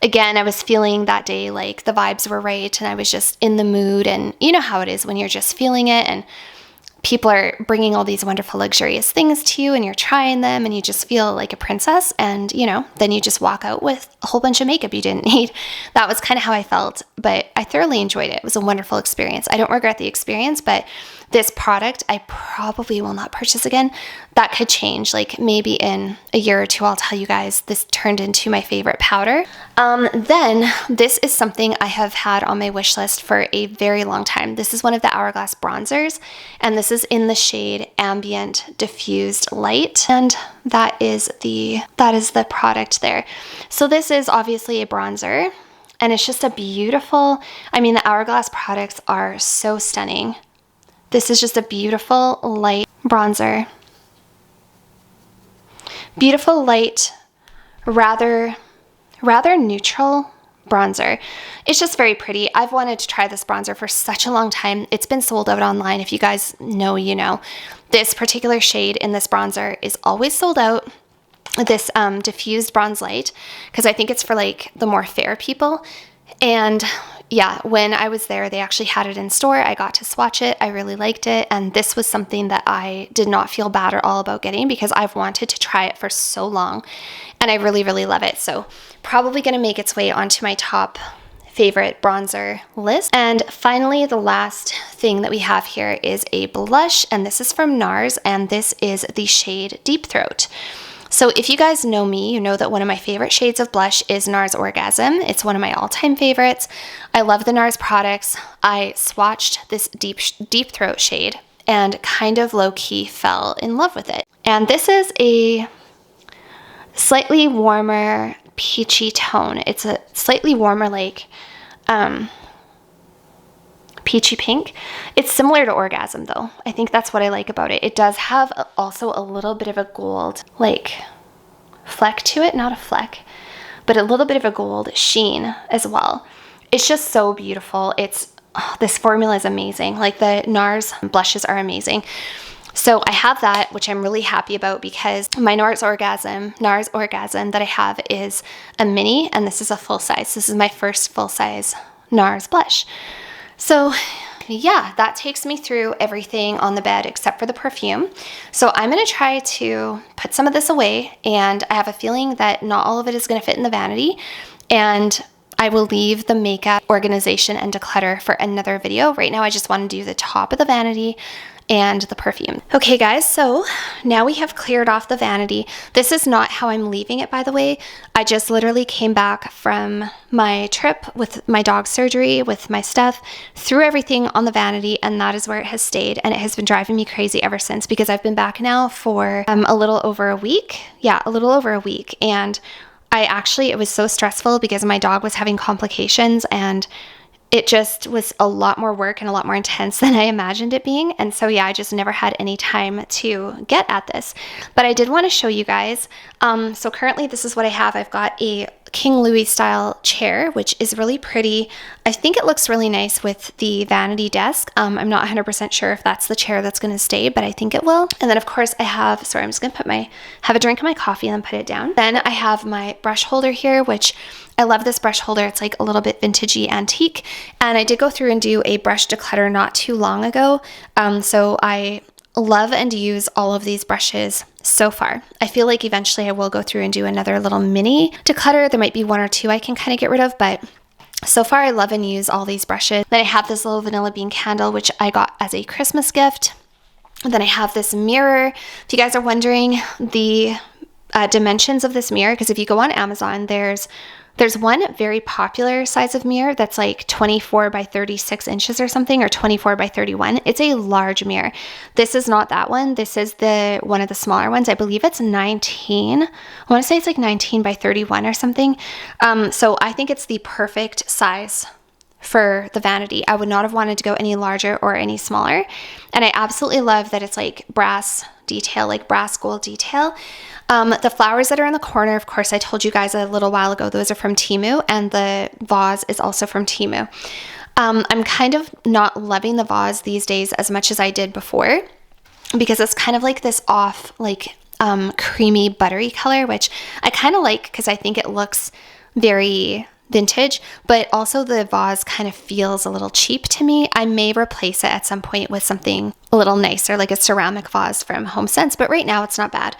again, I was feeling that day like the vibes were right and I was just in the mood, and you know how it is when you're just feeling it and people are bringing all these wonderful luxurious things to you and you're trying them and you just feel like a princess, and you know, then you just walk out with a whole bunch of makeup you didn't need. That was kind of how I felt, but I thoroughly enjoyed it. It was a wonderful experience. I don't regret the experience, but this product I probably will not purchase again. That could change, like maybe in a year or two I'll tell you guys this turned into my favorite powder. Then this is something I have had on my wish list for a very long time. This is one of the Hourglass bronzers, and this is in the shade Ambient Diffused Light, and that is the product there. So this is obviously a bronzer, and it's just a beautiful, I mean, the Hourglass products are so stunning. This is just a beautiful light bronzer. Beautiful light, rather neutral bronzer. It's just very pretty. I've wanted to try this bronzer for such a long time. It's been sold out online. If you guys know, you know. This particular shade in this bronzer is always sold out. This diffused bronze light, because I think it's for like the more fair people. And yeah, when I was there, they actually had it in store. I got to swatch it. I really liked it. And this was something that I did not feel bad at all about getting because I've wanted to try it for so long. And I really, really love it. So probably going to make its way onto my top favorite bronzer list. And finally, the last thing that we have here is a blush. And this is from NARS. And this is the shade Deep Throat. So if you guys know me, you know that one of my favorite shades of blush is NARS Orgasm. It's one of my all-time favorites. I love the NARS products. I swatched this Deep Throat shade and kind of low-key fell in love with it. And this is a slightly warmer peachy tone. It's a slightly warmer, like, peachy pink. It's similar to Orgasm though. I think that's what I like about it. It does have also a little bit of a gold like fleck to it, not a fleck, but a little bit of a gold sheen as well. It's just so beautiful. This formula is amazing. Like the NARS blushes are amazing. So I have that, which I'm really happy about because my NARS Orgasm that I have is a mini, and this is a full size. This is my first full size NARS blush. So yeah, that takes me through everything on the bed except for the perfume. So I'm going to try to put some of this away, and I have a feeling that not all of it is going to fit in the vanity, and I will leave the makeup organization and declutter for another video. Right now I just want to do the top of the vanity and the perfume. Okay guys, so now we have cleared off the vanity. This is not how I'm leaving it, by the way. I just literally came back from my trip with my dog surgery, with my stuff, threw everything on the vanity, and that is where it has stayed. And it has been driving me crazy ever since, because I've been back now for a little over a week. Yeah, a little over a week. And it was so stressful because my dog was having complications, and it just was a lot more work and a lot more intense than I imagined it being. And so yeah, I just never had any time to get at this. But I did want to show you guys. So currently this is what I have. I've got a King Louis style chair, which is really pretty. I think it looks really nice with the vanity desk. I'm not 100% sure if that's the chair that's going to stay, but I think it will. And then of course I have, sorry, I'm just going to have a drink of my coffee and then put it down. Then I have my brush holder here, which I love this brush holder. It's like a little bit vintagey antique. And I did go through and do a brush declutter not too long ago. So I love and use all of these brushes so far. I feel like eventually I will go through and do another little mini declutter. There might be one or two I can kind of get rid of, but so far I love and use all these brushes. Then I have this little vanilla bean candle, which I got as a Christmas gift. And then I have this mirror. If you guys are wondering the dimensions of this mirror, because if you go on Amazon, there's one very popular size of mirror that's like 24 by 36 inches or something, or 24 by 31. It's a large mirror. This is not that one. This is one of the smaller ones. I believe it's 19. I want to say it's like 19 by 31 or something. So I think it's the perfect size for the vanity. I would not have wanted to go any larger or any smaller. And I absolutely love that it's like brass detail, like brass gold detail. The flowers that are in the corner, of course, I told you guys a little while ago, those are from Temu, and the vase is also from Temu. I'm kind of not loving the vase these days as much as I did before, because it's kind of like this off, like creamy, buttery color, which I kind of like because I think it looks very vintage, but also the vase kind of feels a little cheap to me. I may replace it at some point with something a little nicer, like a ceramic vase from HomeSense, but right now it's not bad.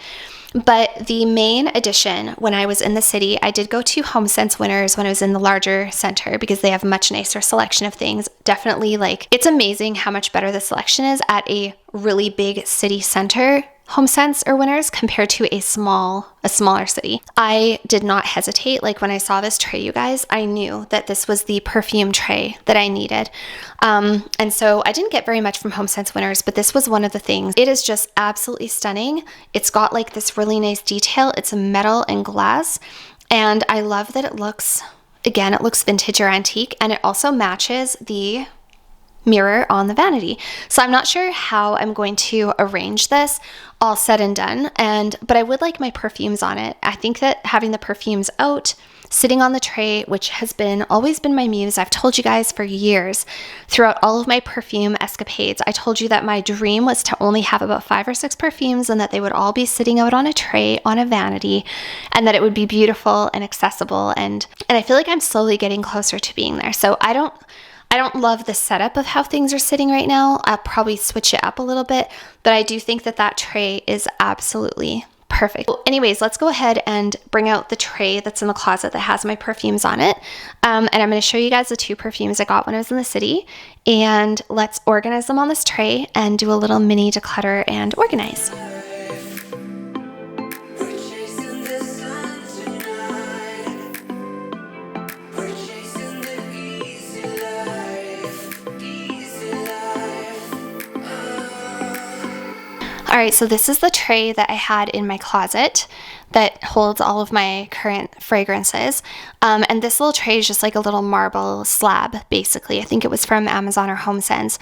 But the main addition, when I was in the city, I did go to HomeSense Winners when I was in the larger center, because they have a much nicer selection of things. Definitely, like, it's amazing how much better the selection is at a really big city center HomeSense or Winners compared to a smaller city. I did not hesitate. Like, when I saw this tray, you guys, I knew that this was the perfume tray that I needed. And so I didn't get very much from HomeSense Winners, but this was one of the things. It is just absolutely stunning. It's got like this really nice detail. It's metal and glass. And I love that it looks vintage or antique, and it also matches the mirror on the vanity. So I'm not sure how I'm going to arrange this all said and done, but I would like my perfumes on it. I think that having the perfumes out, sitting on the tray, which has always been my muse. I've told you guys for years, throughout all of my perfume escapades, I told you that my dream was to only have about 5 or 6 perfumes, and that they would all be sitting out on a tray on a vanity, and that it would be beautiful and accessible. And I feel like I'm slowly getting closer to being there. So I don't love the setup of how things are sitting right now. I'll probably switch it up a little bit, but I do think that tray is absolutely perfect. Well, anyways, let's go ahead and bring out the tray that's in the closet that has my perfumes on it. And I'm going to show you guys the 2 perfumes I got when I was in the city, and let's organize them on this tray and do a little mini declutter and organize. All right, so this is the tray that I had in my closet that holds all of my current fragrances. And this little tray is just like a little marble slab, basically. I think it was from Amazon or HomeSense.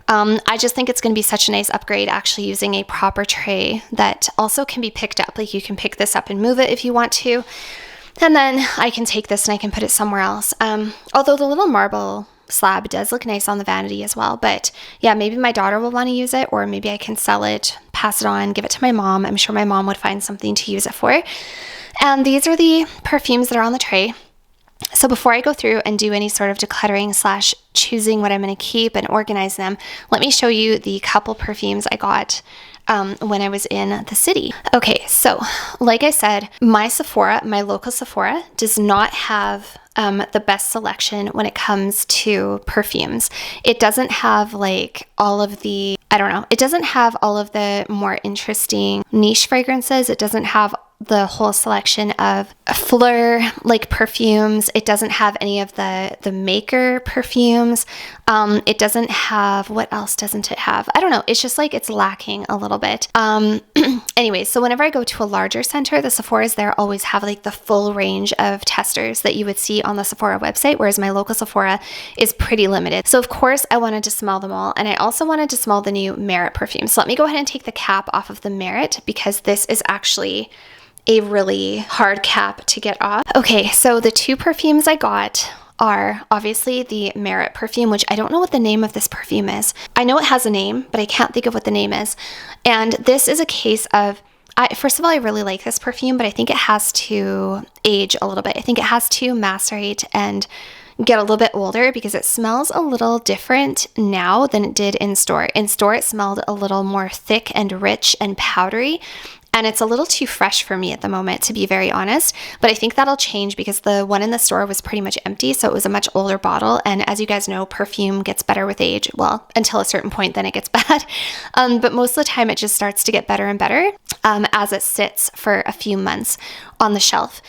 I just think it's going to be such a nice upgrade actually using a proper tray that also can be picked up. Like, you can pick this up and move it if you want to. And then I can take this and I can put it somewhere else. Although the little marble slab does look nice on the vanity as well. But yeah, maybe my daughter will want to use it, or maybe I can sell it, pass it on, give it to my mom. I'm sure my mom would find something to use it for. And these are the perfumes that are on the tray. So before I go through and do any sort of decluttering / choosing what I'm going to keep and organize them, let me show you the couple perfumes I got when I was in the city. Okay, so like I said, my local Sephora does not have the best selection when it comes to perfumes. It doesn't have like all of the, I don't know, it doesn't have all of the more interesting niche fragrances. It doesn't have the whole selection of fleur like perfumes. It doesn't have any of the maker perfumes. It doesn't have, what else doesn't it have? I don't know. It's just like it's lacking a little bit. Anyway, so whenever I go to a larger center, the Sephora's there always have like the full range of testers that you would see on the Sephora website, whereas my local Sephora is pretty limited. So of course I wanted to smell them all, and I also wanted to smell the new Merit perfume. So let me go ahead and take the cap off of the Merit, because this is actually a really hard cap to get off. Okay, so the two perfumes I got are obviously the Merit perfume, which I don't know what the name of this perfume is. I know it has a name, but I can't think of what the name is. And this is a case of, first of all, I really like this perfume, but I think it has to age a little bit. I think it has to macerate and get a little bit older, because it smells a little different now than it did in store. In store, it smelled a little more thick and rich and powdery. And it's a little too fresh for me at the moment, to be very honest. But I think that'll change, because the one in the store was pretty much empty. So it was a much older bottle. And as you guys know, perfume gets better with age. Well, until a certain point, then it gets bad. But most of the time, it just starts to get better and better as it sits for a few months on the shelf.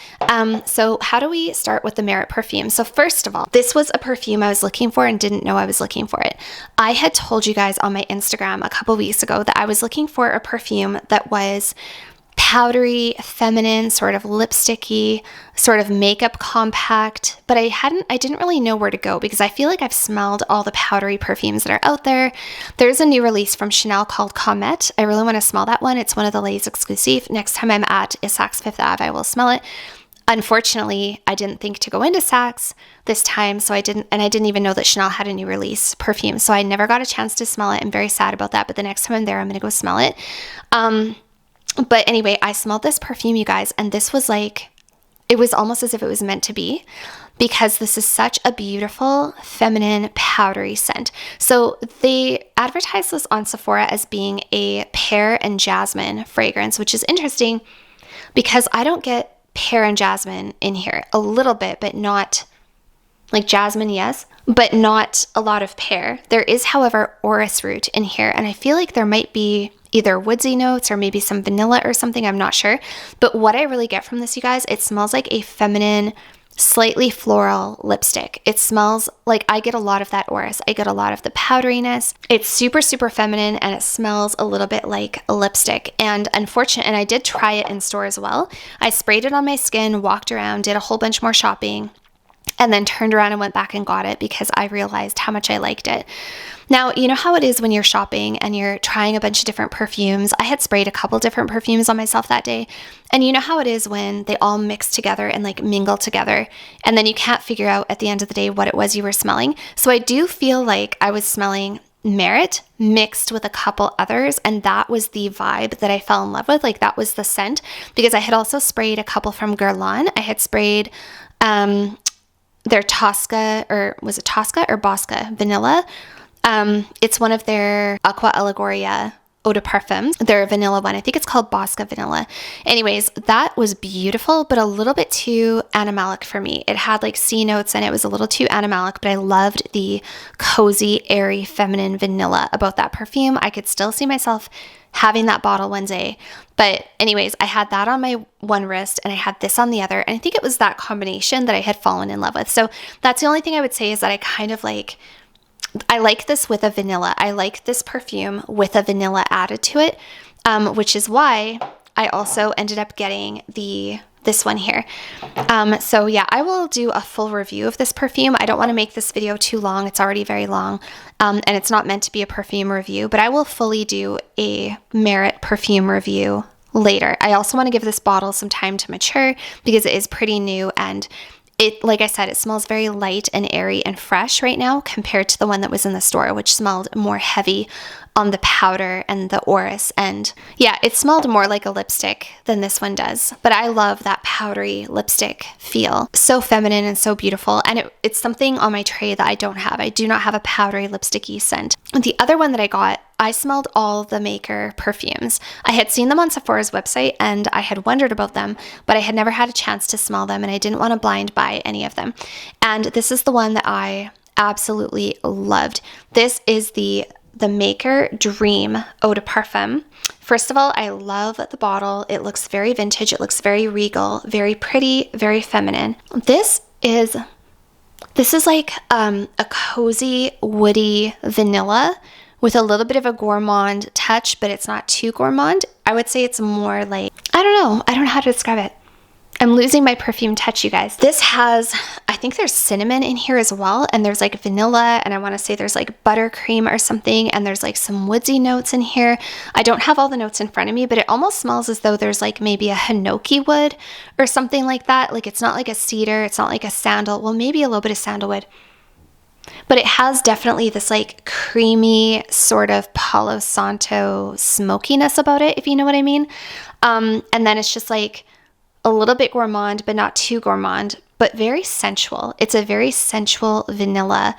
So how do we start with the Merit perfume? So first of all, this was a perfume I was looking for and didn't know I was looking for it. I had told you guys on my Instagram a couple weeks ago that I was looking for a perfume that was powdery, feminine, sort of lipsticky, sort of makeup compact, but I didn't really know where to go, because I feel like I've smelled all the powdery perfumes that are out there. There's a new release from Chanel called Comet. I really want to smell that one. It's one of the Lay's exclusive. Next time I'm at Saks Fifth Ave, I will smell it. Unfortunately, I didn't think to go into Saks this time, so I didn't even know that Chanel had a new release perfume, so I never got a chance to smell it. I'm very sad about that, but the next time I'm there, I'm going to go smell it. But anyway, I smelled this perfume, you guys, and this was like, it was almost as if it was meant to be, because this is such a beautiful, feminine, powdery scent. So they advertise this on Sephora as being a pear and jasmine fragrance, which is interesting, because I don't get pear and jasmine in here. A little bit, but not, like jasmine, yes, but not a lot of pear. There is, however, orris root in here, and I feel like there might be either woodsy notes or maybe some vanilla or something, I'm not sure. But what I really get from this, you guys, it smells like a feminine, slightly floral lipstick. It smells like, I get a lot of that orris. I get a lot of the powderiness. It's super, super feminine, and it smells a little bit like a lipstick. And and I did try it in store as well. I sprayed it on my skin, walked around, did a whole bunch more shopping, and then turned around and went back and got it, because I realized how much I liked it. Now, you know how it is when you're shopping and you're trying a bunch of different perfumes. I had sprayed a couple different perfumes on myself that day. And you know how it is when they all mix together and like mingle together, and then you can't figure out at the end of the day what it was you were smelling. So I do feel like I was smelling Merit mixed with a couple others, and that was the vibe that I fell in love with. Like, that was the scent, because I had also sprayed a couple from Guerlain. I had sprayed their Tosca, or was it Tosca or Bosca vanilla? It's one of their Aqua Allegoria eau de parfums, their vanilla one. I think it's called Bosca Vanilla. Anyways, that was beautiful, but a little bit too animalic for me. It had like C notes and it was a little too animalic, but I loved the cozy, airy, feminine vanilla about that perfume. I could still see myself having that bottle one day. But anyways, I had that on my one wrist and I had this on the other. And I think it was that combination that I had fallen in love with. So that's the only thing I would say, is that I kind of like, I like this with a vanilla. I like this perfume with a vanilla added to it, which is why I also ended up getting this one here. So yeah, I will do a full review of this perfume. I don't want to make this video too long. It's already very long, and it's not meant to be a perfume review, but I will fully do a Merit perfume review later. I also want to give this bottle some time to mature because it is pretty new, and it, like I said, it smells very light and airy and fresh right now compared to the one that was in the store, which smelled more heavy on the powder and the orris. And yeah, it smelled more like a lipstick than this one does. But I love that powdery lipstick feel. So feminine and so beautiful. And it's something on my tray that I don't have. I do not have a powdery lipsticky scent. The other one that I got I smelled all the Maker perfumes. I had seen them on Sephora's website and I had wondered about them, but I had never had a chance to smell them and I didn't want to blind buy any of them. And this is the one that I absolutely loved. This is the Maker Dream Eau de Parfum. First of all, I love the bottle. It looks very vintage. It looks very regal, very pretty, very feminine. This is like a cozy, woody vanilla with a little bit of a gourmand touch, but it's not too gourmand. I would say it's more like, I don't know how to describe it. I'm losing my perfume touch, you guys. This has, I think there's cinnamon in here as well, and there's like vanilla, and I want to say there's like buttercream or something, and there's like some woodsy notes in here. I don't have all the notes in front of me, but it almost smells as though there's like maybe a hinoki wood or something like that. Like it's not like a cedar, it's not like a sandal, well maybe a little bit of sandalwood. But it has definitely this like creamy sort of Palo Santo smokiness about it, if you know what I mean. And then it's just like a little bit gourmand, but not too gourmand, but very sensual. It's a very sensual vanilla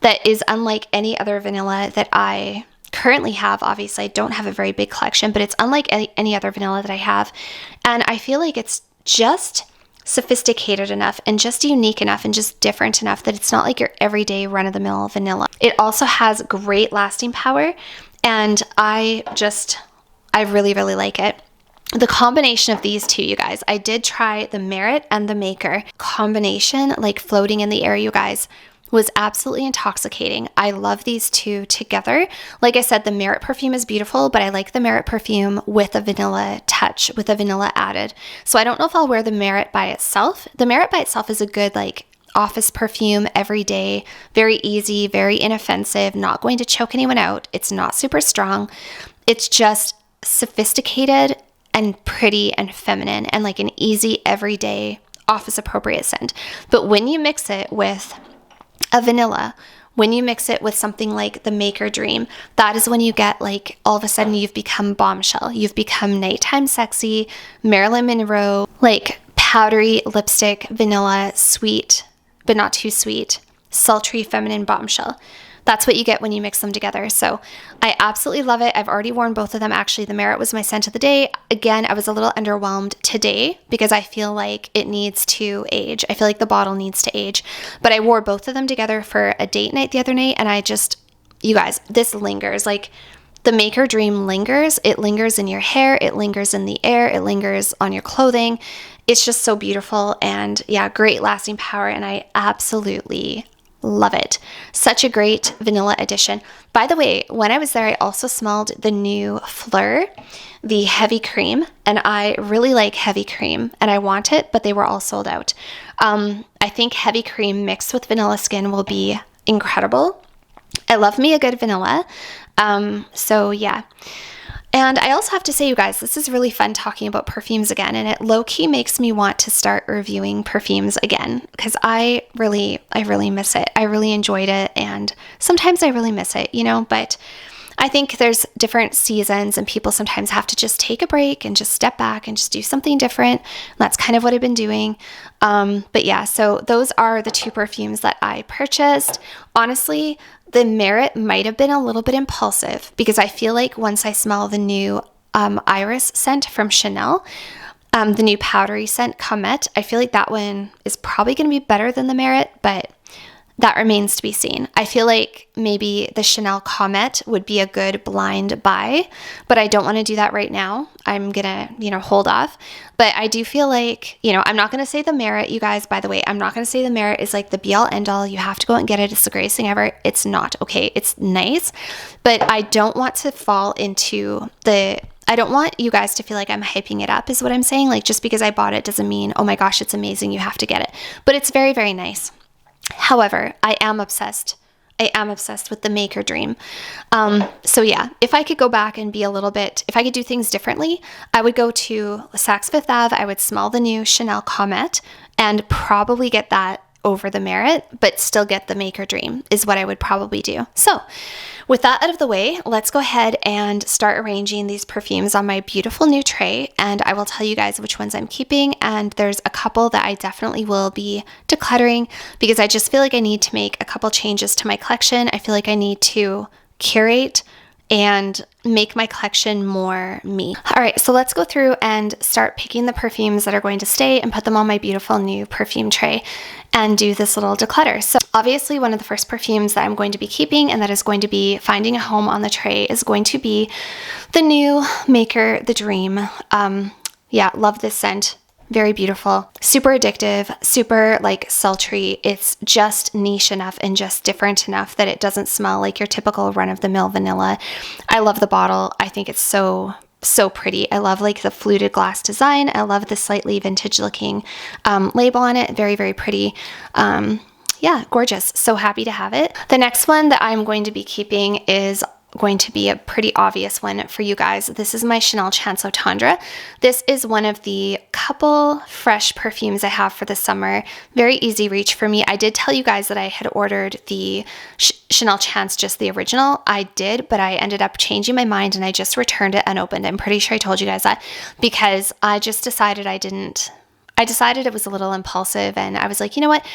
that is unlike any other vanilla that I currently have. Obviously, I don't have a very big collection, but it's unlike any other vanilla that I have. And I feel like it's just sophisticated enough and just unique enough and just different enough that it's not like your everyday run-of-the-mill vanilla. It also has great lasting power, and I really, really like it. The combination of these two, you guys, I did try the Merit and the Maker combination, like floating in the air, you guys, was absolutely intoxicating. I love these two together. Like I said, the Merit perfume is beautiful, but I like the Merit perfume with a vanilla touch, with a vanilla added. So I don't know if I'll wear the Merit by itself. The Merit by itself is a good like office perfume every day, very easy, very inoffensive, not going to choke anyone out. It's not super strong. It's just sophisticated and pretty and feminine and like an easy everyday office appropriate scent. But when you mix it with a vanilla, when you mix it with something like the Maker Dream, that is when you get like all of a sudden you've become bombshell. You've become nighttime sexy, Marilyn Monroe, like powdery lipstick, vanilla, sweet, but not too sweet, sultry, feminine bombshell. That's what you get when you mix them together. So I absolutely love it. I've already worn both of them. Actually, the Merit was my scent of the day. Again, I was a little underwhelmed today because I feel like it needs to age. I feel like the bottle needs to age. But I wore both of them together for a date night the other night, and you guys, this lingers. Like the Maker Dream lingers. It lingers in your hair. It lingers in the air. It lingers on your clothing. It's just so beautiful, and yeah, great lasting power, and I absolutely love it. Such a great vanilla addition. By the way, when I was there, I also smelled the new Fleur, the heavy cream, and I really like heavy cream and I want it, but they were all sold out. I think heavy cream mixed with vanilla skin will be incredible. I love me a good vanilla. So yeah. And I also have to say, you guys, this is really fun talking about perfumes again, and it low-key makes me want to start reviewing perfumes again because I really miss it. I really enjoyed it, and sometimes I really miss it, but I think there's different seasons and people sometimes have to just take a break and just step back and just do something different. And that's kind of what I've been doing. But yeah, so those are the two perfumes that I purchased. Honestly, the Merit might have been a little bit impulsive because I feel like once I smell the new Iris scent from Chanel, the new powdery scent Comet, I feel like that one is probably going to be better than the Merit, but that remains to be seen. I feel like maybe the Chanel Comet would be a good blind buy, but I don't want to do that right now. I'm gonna, hold off. But I do feel like, I'm not gonna say the Merit, you guys, by the way, I'm not gonna say the Merit is like the be all end all. You have to go and get it. It's the greatest thing ever. It's not, okay? It's nice, but I don't want to fall into I don't want you guys to feel like I'm hyping it up is what I'm saying. Like just because I bought it doesn't mean, oh my gosh, it's amazing, you have to get it. But it's very, very nice. However, I am obsessed with the Maker Dream. So yeah, if I could go back and if I could do things differently, I would go to Saks Fifth Ave, I would smell the new Chanel Comet and probably get that over the Merit, but still get the Maker Dream is what I would probably do. So with that out of the way, let's go ahead and start arranging these perfumes on my beautiful new tray, and I will tell you guys which ones I'm keeping, and there's a couple that I definitely will be decluttering because I just feel like I need to make a couple changes to my collection. I feel like I need to curate and make my collection more me. All right, so let's go through and start picking the perfumes that are going to stay and put them on my beautiful new perfume tray and do this little declutter. So obviously one of the first perfumes that I'm going to be keeping and that is going to be finding a home on the tray is going to be the new Maker the Dream. Yeah, love this scent. Very beautiful, super addictive, super like sultry. It's just niche enough and just different enough that it doesn't smell like your typical run-of-the-mill vanilla. I love the bottle. I think it's so pretty. I love like the fluted glass design. I love the slightly vintage looking label on it. Very, very pretty. Yeah, gorgeous. So happy to have it. The next one that I'm going to be keeping is going to be a pretty obvious one for you guys. This is my Chanel Chanso Tendre. This is one of the couple fresh perfumes I have for the summer. Very easy reach for me. I did tell you guys that I had ordered the Chanel Chance, just the original. I did, but I ended up changing my mind and I just returned it unopened. I'm pretty sure I told you guys that because I just decided I decided it was a little impulsive, and I was like, you know what?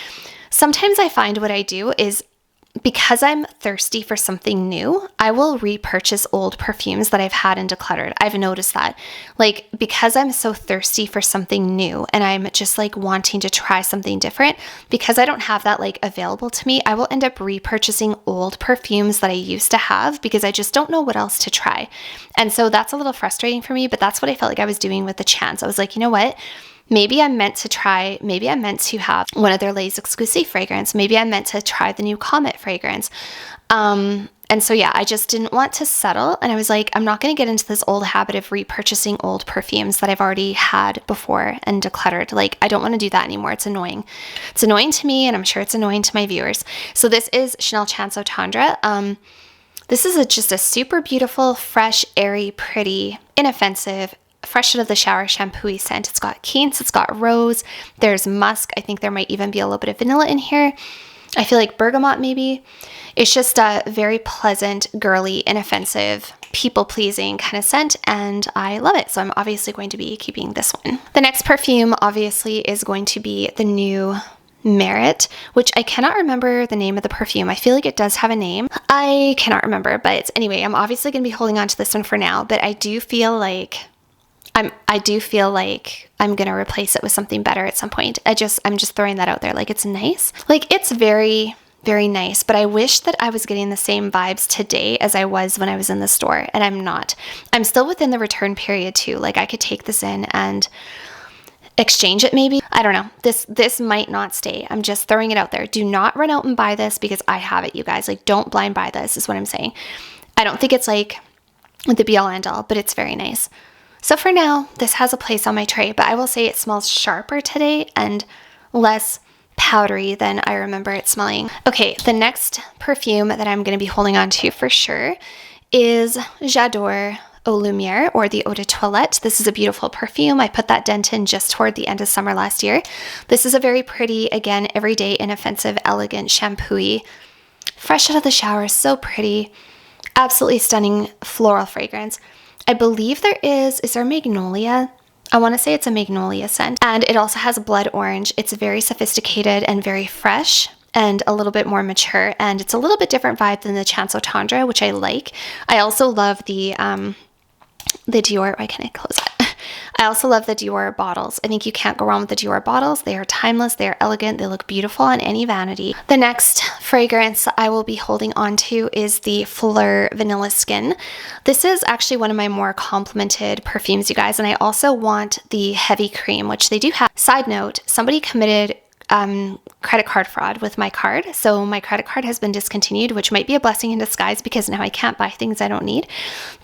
Sometimes I find what I do is, because I'm thirsty for something new, I will repurchase old perfumes that I've had and decluttered. I've noticed that. Like, because I'm so thirsty for something new and I'm just like wanting to try something different, because I don't have that like available to me, I will end up repurchasing old perfumes that I used to have because I just don't know what else to try. And so that's a little frustrating for me, but that's what I felt like I was doing with the Chance. I was like, you know what? Maybe I'm meant to have one of their Les Exclusive fragrance. Maybe I'm meant to try the new Comet fragrance. And so, yeah, I just didn't want to settle. And I was like, I'm not going to get into this old habit of repurchasing old perfumes that I've already had before and decluttered. Like, I don't want to do that anymore. It's annoying. It's annoying to me, and I'm sure it's annoying to my viewers. So this is Chanel Chanso Tendre. This is just a super beautiful, fresh, airy, pretty, inoffensive, fresh out of the shower shampoo-y scent. It's got quince, it's got rose, there's musk. I think there might even be a little bit of vanilla in here. I feel like bergamot maybe. It's just a very pleasant, girly, inoffensive, people-pleasing kind of scent, and I love it. So I'm obviously going to be keeping this one. The next perfume obviously is going to be the new Merit, which I cannot remember the name of the perfume. I feel like it does have a name. I cannot remember, but anyway, I'm obviously going to be holding on to this one for now, but I do feel like I'm going to replace it with something better at some point. I'm just throwing that out there. Like, it's nice. Like, it's very, very nice, but I wish that I was getting the same vibes today as I was when I was in the store, and I'm not. I'm still within the return period too. Like, I could take this in and exchange it maybe. I don't know. This might not stay. I'm just throwing it out there. Do not run out and buy this because I have it, you guys. Like, don't blind buy this is what I'm saying. I don't think it's like the be all end all, but it's very nice. So for now, this has a place on my tray, but I will say it smells sharper today and less powdery than I remember it smelling. Okay, the next perfume that I'm going to be holding on to for sure is J'adore Eau Lumière, or the Eau de Toilette. This is a beautiful perfume. I put that dent in just toward the end of summer last year. This is a very pretty, again, everyday, inoffensive, elegant, shampoo-y, fresh out of the shower, so pretty, absolutely stunning floral fragrance. I believe is there magnolia? I want to say it's a magnolia scent. And it also has blood orange. It's very sophisticated and very fresh and a little bit more mature. And it's a little bit different vibe than the Chanso Tendre, which I like. I also love the Dior, why can't I close that? I also love the Dior bottles. I think you can't go wrong with the Dior bottles. They are timeless, they are elegant, they look beautiful on any vanity. The next fragrance I will be holding on to is the Fleur Vanilla Skin. This is actually one of my more complimented perfumes, you guys, and I also want the Heavy Cream, which they do have. Side note, somebody committed credit card fraud with my card. So my credit card has been discontinued, which might be a blessing in disguise because now I can't buy things I don't need.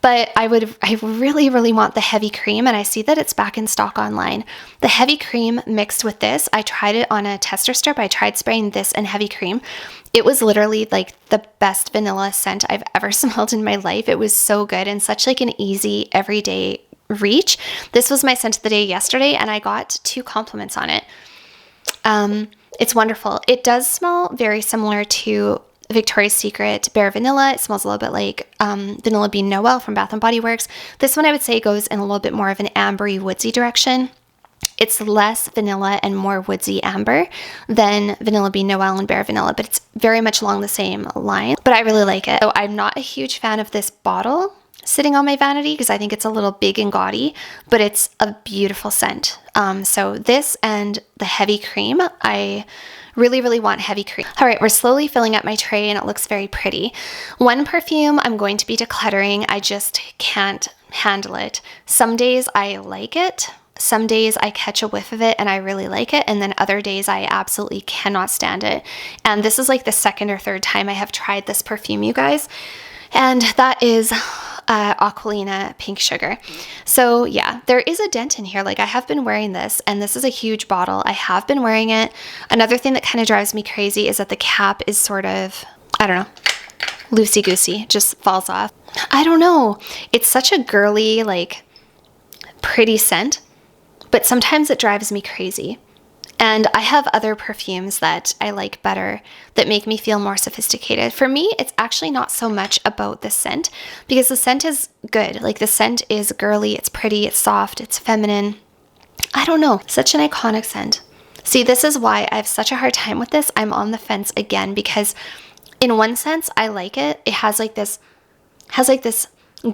But I really, really want the Heavy Cream, and I see that it's back in stock online. The Heavy Cream mixed with this, I tried it on a tester strip. I tried spraying this and Heavy Cream. It was literally like the best vanilla scent I've ever smelled in my life. It was so good and such like an easy everyday reach. This was my scent of the day yesterday, and I got 2 compliments on it. It's wonderful. It does smell very similar to Victoria's Secret Bare Vanilla. It smells a little bit like Vanilla Bean Noel from Bath & Body Works. This one I would say goes in a little bit more of an ambery, woodsy direction. It's less vanilla and more woodsy amber than Vanilla Bean Noel and Bare Vanilla, but it's very much along the same line. But I really like it. So I'm not a huge fan of this bottle sitting on my vanity because I think it's a little big and gaudy, but it's a beautiful scent. So this and the heavy cream, I really, really want heavy cream. All right, we're slowly filling up my tray and it looks very pretty. One perfume I'm going to be decluttering. I just can't handle it. Some days I like it. Some days I catch a whiff of it and I really like it, and then other days I absolutely cannot stand it. And this is like the second or third time I have tried this perfume, you guys, and that is Aquilina Pink Sugar. So yeah, there is a dent in here. Like I have been wearing this, and this is a huge bottle. I have been wearing it. Another thing that kind of drives me crazy is that the cap is sort of, I don't know, loosey-goosey, just falls off. I don't know. It's such a girly, like pretty scent, but sometimes it drives me crazy. And I have other perfumes that I like better that make me feel more sophisticated. For me, it's actually not so much about the scent, because the scent is good. Like the scent is girly, it's pretty, it's soft, it's feminine. I don't know, such an iconic scent. See, this is why I have such a hard time with this. I'm on the fence again, because in one sense, I like it. It has like this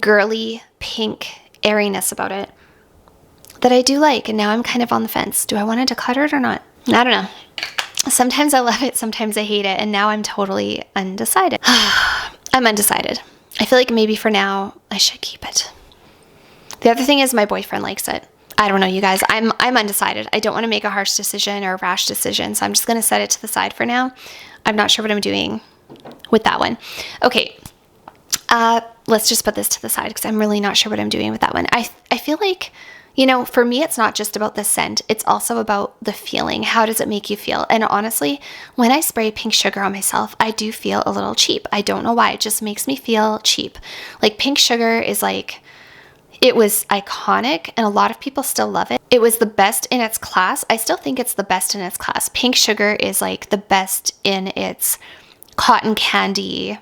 girly pink airiness about it that I do like, and now I'm kind of on the fence. Do I want to declutter it or not? I don't know. Sometimes I love it, sometimes I hate it, and now I'm totally undecided. I'm undecided. I feel like maybe for now I should keep it. The other thing is my boyfriend likes it. I don't know, you guys. I'm undecided. I don't want to make a harsh decision or a rash decision, so I'm just going to set it to the side for now. I'm not sure what I'm doing with that one. Okay. Let's just put this to the side because I'm really not sure what I'm doing with that one. I feel like, you know, for me, it's not just about the scent. It's also about the feeling. How does it make you feel? And honestly, when I spray Pink Sugar on myself, I do feel a little cheap. I don't know why. It just makes me feel cheap. Like Pink Sugar is like, it was iconic and a lot of people still love it. It was the best in its class. I still think it's the best in its class. Pink Sugar is like the best in its cotton candy,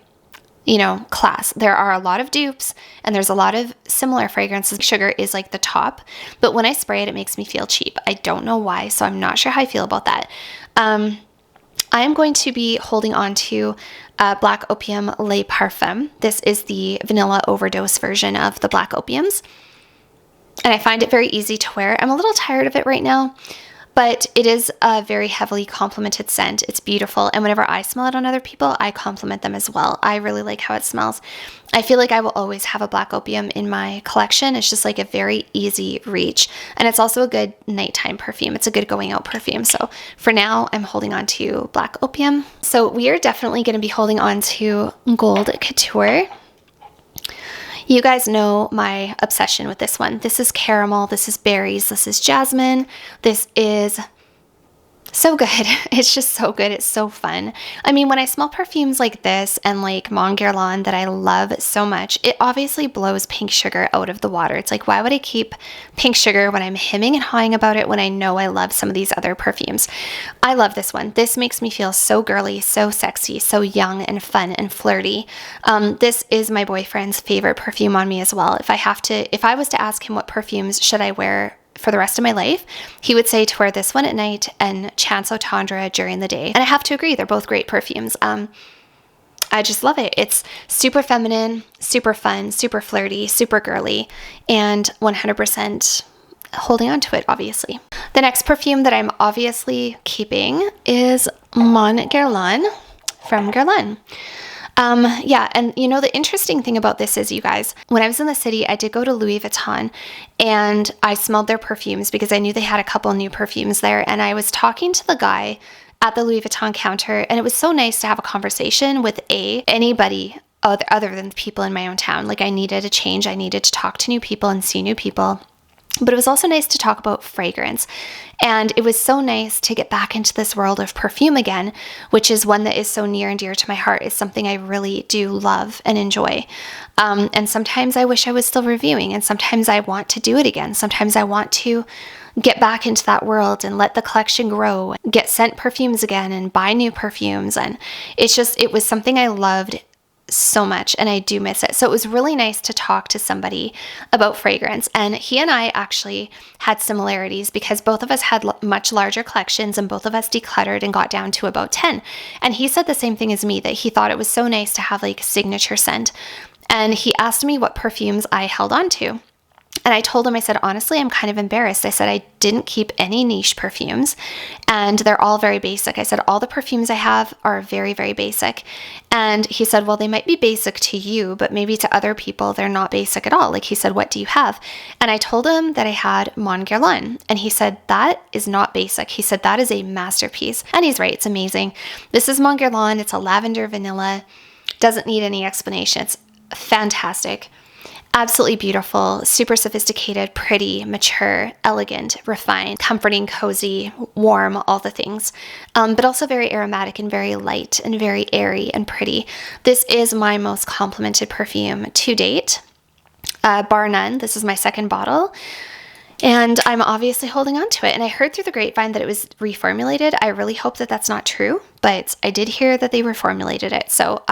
you know, class. There are a lot of dupes and there's a lot of similar fragrances. Sugar is like the top, but when I spray it, it makes me feel cheap. I don't know why, so I'm not sure how I feel about that. I am going to be holding on to Black Opium Le Parfum. This is the vanilla overdose version of the Black Opiums, and I find it very easy to wear. I'm a little tired of it right now, but it is a very heavily complimented scent. It's beautiful, and whenever I smell it on other people, I compliment them as well. I really like how it smells. I feel like I will always have a Black Opium in my collection. It's just like a very easy reach, and it's also a good nighttime perfume. It's a good going out perfume. So for now, I'm holding on to Black Opium. So we are definitely going to be holding on to Gold Couture. You guys know my obsession with this one. This is caramel, this is berries, this is jasmine. This is so good. It's just so good. It's so fun. I mean, when I smell perfumes like this and like Mon Guerlain that I love so much, it obviously blows Pink Sugar out of the water. It's like, why would I keep Pink Sugar when I'm hemming and hawing about it when I know I love some of these other perfumes? I love this one. This makes me feel so girly, so sexy, so young and fun and flirty. This is my boyfriend's favorite perfume on me as well. If I was to ask him what perfumes should I wear for the rest of my life, he would say to wear this one at night and Chance Au Tendre during the day. And I have to agree, they're both great perfumes. I just love it. It's super feminine, super fun, super flirty, super girly, and 100% holding on to it, obviously. The next perfume that I'm obviously keeping is Mon Guerlain from Guerlain. Yeah, and you know, the interesting thing about this is, you guys, when I was in the city, I did go to Louis Vuitton and I smelled their perfumes because I knew they had a couple new perfumes there. And I was talking to the guy at the Louis Vuitton counter, and it was so nice to have a conversation with anybody other than the people in my own town. Like, I needed a change. I needed to talk to new people and see new people. But it was also nice to talk about fragrance. And it was so nice to get back into this world of perfume again, which is one that is so near and dear to my heart. It's something I really do love and enjoy. And sometimes I wish I was still reviewing, and sometimes I want to do it again. Sometimes I want to get back into that world and let the collection grow, get scent perfumes again and buy new perfumes. And it was something I loved so much and I do miss it. So it was really nice to talk to somebody about fragrance. And he and I actually had similarities because both of us had much larger collections and both of us decluttered and got down to about 10. And he said the same thing as me, that he thought it was so nice to have like a signature scent. And he asked me what perfumes I held on to. And I told him, I said, honestly, I'm kind of embarrassed. I said, I didn't keep any niche perfumes and they're all very basic. I said, all the perfumes I have are very, very basic. And he said, well, they might be basic to you, but maybe to other people, they're not basic at all. Like he said, what do you have? And I told him that I had Mon Guerlain. And he said, that is not basic. He said, that is a masterpiece. And he's right. It's amazing. This is Mon Guerlain. It's a lavender vanilla. Doesn't need any explanation. It's fantastic. Absolutely beautiful, super sophisticated, pretty, mature, elegant, refined, comforting, cozy, warm, all the things. But also very aromatic and very light and very airy and pretty. This is my most complimented perfume to date, bar none. This is my second bottle. And I'm obviously holding on to it. And I heard through the grapevine that it was reformulated. I really hope that that's not true, but I did hear that they reformulated it. So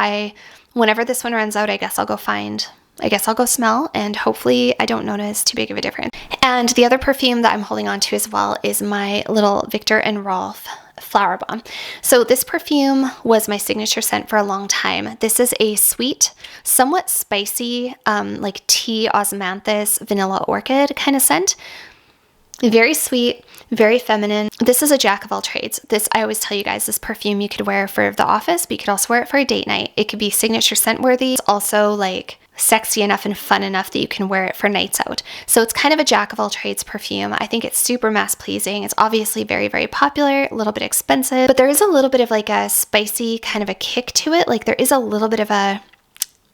whenever this one runs out, I guess I'll go smell, and hopefully I don't notice too big of a difference. And the other perfume that I'm holding on to as well is my little Viktor and Rolf Flower Bomb. So this perfume was my signature scent for a long time. This is a sweet, somewhat spicy, like tea osmanthus vanilla orchid kind of scent. Very sweet, very feminine. This is a jack of all trades. I always tell you guys, this perfume you could wear for the office, but you could also wear it for a date night. It could be signature scent worthy. It's also like sexy enough and fun enough that you can wear it for nights out. So it's kind of a jack of all trades perfume. I think it's super mass pleasing. It's obviously very, very popular, a little bit expensive, but there is a little bit of like a spicy kind of a kick to it. Like there is a little bit of a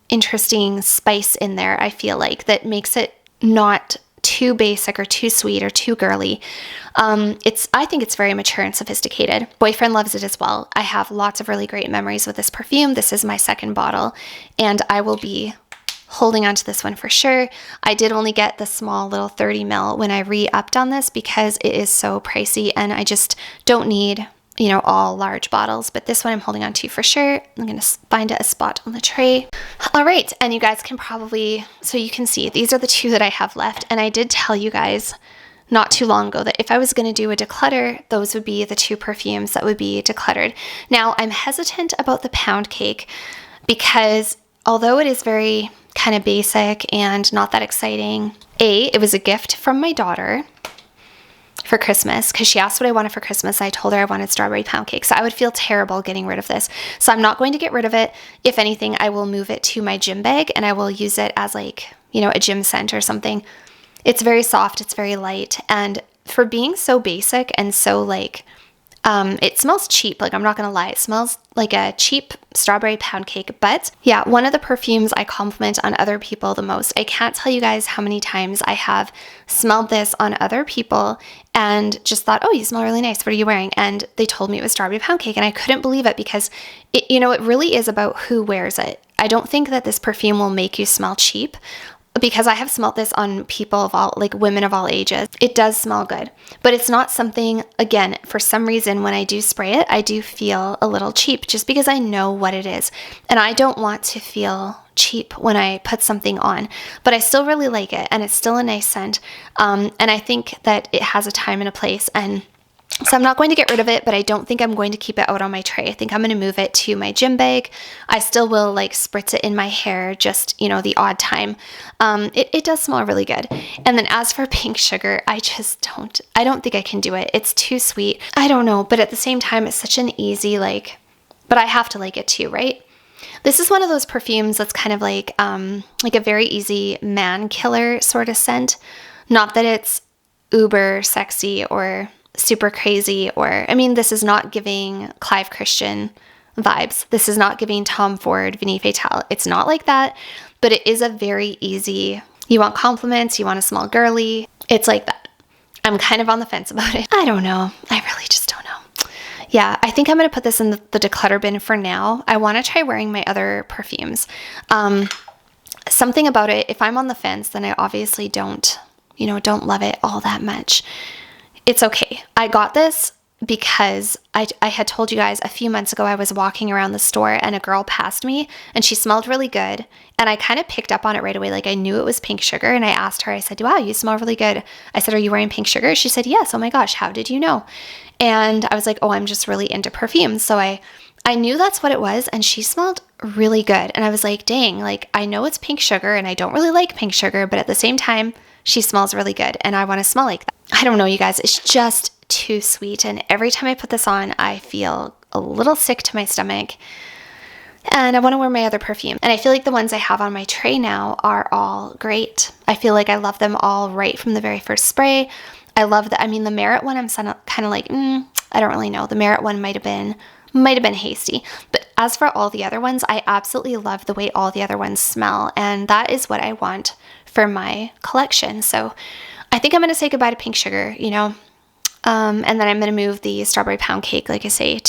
interesting spice in there, I feel like, that makes it not too basic or too sweet or too girly. I think it's very mature and sophisticated. Boyfriend loves it as well. I have lots of really great memories with this perfume. This is my second bottle and I will be holding on to this one for sure. I did only get the small little 30 ml when I re-upped on this because it is so pricey and I just don't need, all large bottles, but this one I'm holding on to for sure. I'm going to find a spot on the tray. All right. And you guys can so you can see these are the two that I have left. And I did tell you guys not too long ago that if I was going to do a declutter, those would be the two perfumes that would be decluttered. Now I'm hesitant about the pound cake because although it is very kind of basic and not that exciting, it was a gift from my daughter for Christmas because she asked what I wanted for Christmas. I told her I wanted strawberry pound cake. So I would feel terrible getting rid of this. So I'm not going to get rid of it. If anything, I will move it to my gym bag and I will use it as like, a gym scent or something. It's very soft. It's very light. And for being so basic and so like, it smells cheap. Like, I'm not going to lie. It smells like a cheap strawberry pound cake. But yeah, one of the perfumes I compliment on other people the most. I can't tell you guys how many times I have smelled this on other people and just thought, oh, you smell really nice. What are you wearing? And they told me it was strawberry pound cake. And I couldn't believe it because it really is about who wears it. I don't think that this perfume will make you smell cheap, because I have smelled this on people of all, like women of all ages. It does smell good, but it's not something, again, for some reason, when I do spray it, I do feel a little cheap just because I know what it is. And I don't want to feel cheap when I put something on, but I still really like it. And it's still a nice scent. And I think that it has a time and a place. And so I'm not going to get rid of it, but I don't think I'm going to keep it out on my tray. I think I'm going to move it to my gym bag. I still will like spritz it in my hair, just, the odd time. It does smell really good. And then as for pink sugar, I don't think I can do it. It's too sweet. I don't know, but at the same time, it's such an easy, but I have to like it too, right? This is one of those perfumes that's kind of like a very easy man killer sort of scent. Not that it's uber sexy or super crazy this is not giving Clive Christian vibes. This is not giving Tom Ford, Vanity Fatale. It's not like that, but it is a very easy, you want compliments, you want to smell girly. It's like that. I'm kind of on the fence about it. I don't know. I really just don't know. Yeah, I think I'm going to put this in the declutter bin for now. I want to try wearing my other perfumes. Something about it, if I'm on the fence, then I obviously don't love it all that much. It's okay. I got this because I had told you guys a few months ago I was walking around the store and a girl passed me and she smelled really good. And I kind of picked up on it right away. Like I knew it was pink sugar. And I asked her, I said, wow, you smell really good. I said, are you wearing pink sugar? She said, yes. Oh my gosh, how did you know? And I was like, oh, I'm just really into perfumes. So I knew that's what it was. And she smelled really good. And I was like, dang, like I know it's pink sugar and I don't really like pink sugar, but at the same time, she smells really good. And I want to smell like that. I don't know, you guys, it's just too sweet. And every time I put this on, I feel a little sick to my stomach. And I want to wear my other perfume. And I feel like the ones I have on my tray now are all great. I feel like I love them all right from the very first spray. I love the Merit one, I'm kind of like, I don't really know. The Merit one might have been hasty. But as for all the other ones, I absolutely love the way all the other ones smell. And that is what I want for my collection. So I think I'm going to say goodbye to pink sugar, and then I'm going to move the strawberry pound cake, like I say,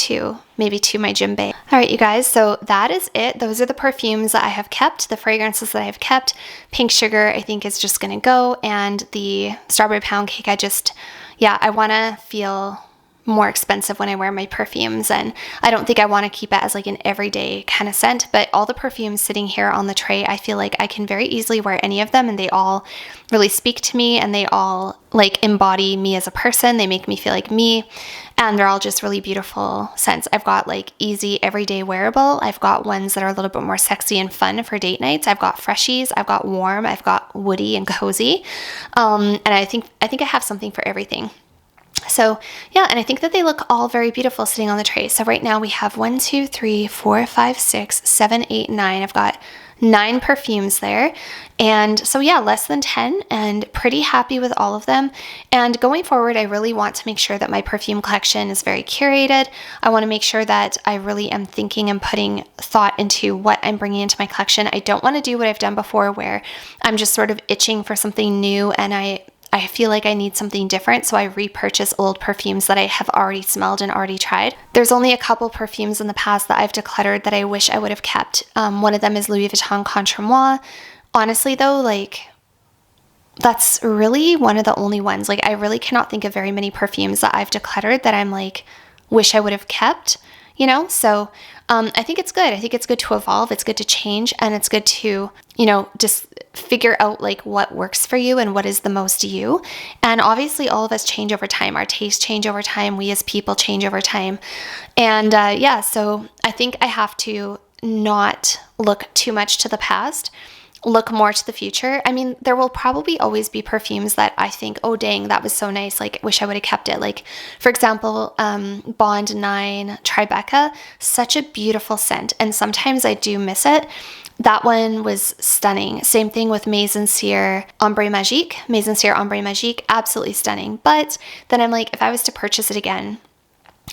maybe to my gym bag. All right, you guys, so that is it. Those are the perfumes that I have kept, the fragrances that I have kept. Pink sugar, I think, is just going to go. And the strawberry pound cake, I want to feel more expensive when I wear my perfumes, and I don't think I want to keep it as like an everyday kind of scent, but all the perfumes sitting here on the tray, I feel like I can very easily wear any of them, and they all really speak to me, and they all like embody me as a person. They make me feel like me, and they're all just really beautiful scents. I've got like easy everyday wearable. I've got ones that are a little bit more sexy and fun for date nights. I've got freshies. I've got warm. I've got woody and cozy, and I think I have something for everything. So yeah, and I think that they look all very beautiful sitting on the tray. So right now we have 1, 2, 3, 4, 5, 6, 7, 8, 9. I've got 9 perfumes there. And so yeah, less than 10, and pretty happy with all of them. And going forward, I really want to make sure that my perfume collection is very curated. I want to make sure that I really am thinking and putting thought into what I'm bringing into my collection. I don't want to do what I've done before where I'm just sort of itching for something new and I feel like I need something different, so I repurchase old perfumes that I have already smelled and already tried. There's only a couple perfumes in the past that I've decluttered that I wish I would have kept. One of them is Louis Vuitton Contre Moi. Honestly though, like, that's really one of the only ones. Like, I really cannot think of very many perfumes that I've decluttered that I'm like, wish I would have kept, So I think it's good. I think it's good to evolve. It's good to change, and it's good to, just figure out like what works for you and what is the most you. And obviously all of us change over time. Our tastes change over time. We as people change over time. And so I think I have to not look too much to the past, look more to the future. I mean, there will probably always be perfumes that I think, oh dang, that was so nice, like wish I would have kept it. Like, for example, Bond 9 Tribeca, such a beautiful scent, and sometimes I do miss it. That one was stunning. Same thing with Maison Cire Ombre Magique, absolutely stunning. But then I'm like, if I was to purchase it again,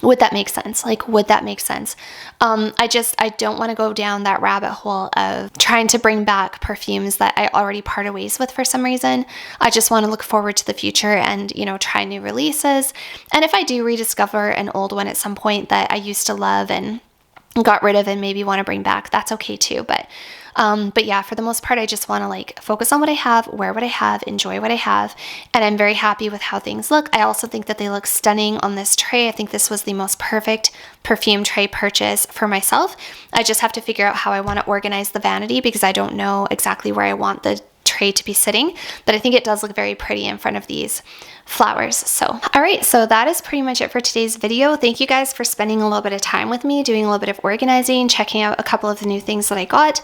would that make sense? Like, would that make sense? I don't want to go down that rabbit hole of trying to bring back perfumes that I already parted ways with for some reason. I just want to look forward to the future and, try new releases. And if I do rediscover an old one at some point that I used to love and got rid of and maybe want to bring back, that's okay too. But yeah, for the most part, I just want to like focus on what I have, wear what I have, enjoy what I have. And I'm very happy with how things look. I also think that they look stunning on this tray. I think this was the most perfect perfume tray purchase for myself. I just have to figure out how I want to organize the vanity because I don't know exactly where I want the tray to be sitting, but I think it does look very pretty in front of these flowers. So, all right, so that is pretty much it for today's video. Thank you guys for spending a little bit of time with me, doing a little bit of organizing, checking out a couple of the new things that I got,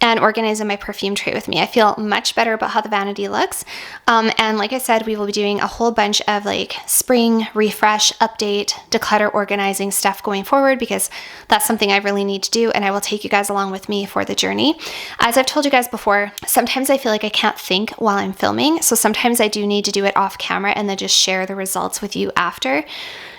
and organizing my perfume tray with me. I feel much better about how the vanity looks. And like I said, we will be doing a whole bunch of like spring refresh, update, declutter, organizing stuff going forward because that's something I really need to do, and I will take you guys along with me for the journey. As I've told you guys before, sometimes I feel like I can't think while I'm filming, so sometimes I do need to do it off camera and then just share the results with you after.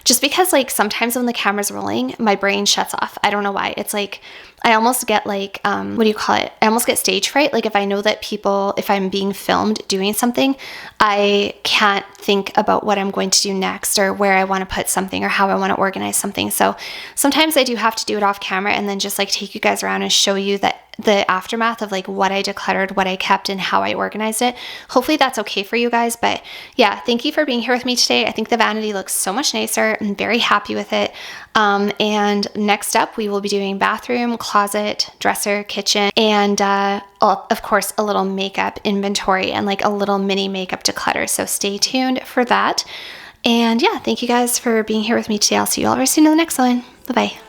Just because like sometimes when the camera's rolling, my brain shuts off. I don't know why. It's like I almost get like, what do you call it? I almost get stage fright. Like if I know that if I'm being filmed doing something, I can't think about what I'm going to do next or where I want to put something or how I want to organize something. So sometimes I do have to do it off camera and then just like take you guys around and show you that the aftermath of like what I decluttered, what I kept, and how I organized it. Hopefully that's okay for you guys. But yeah, thank you for being here with me today. I think the vanity looks so much nicer. I'm very happy with it. And next up, we will be doing bathroom, closet, dresser, kitchen, and of course, a little makeup inventory and like a little mini makeup declutter. So stay tuned for that. And yeah, thank you guys for being here with me today. I'll see you all very soon in the next one. Bye-bye.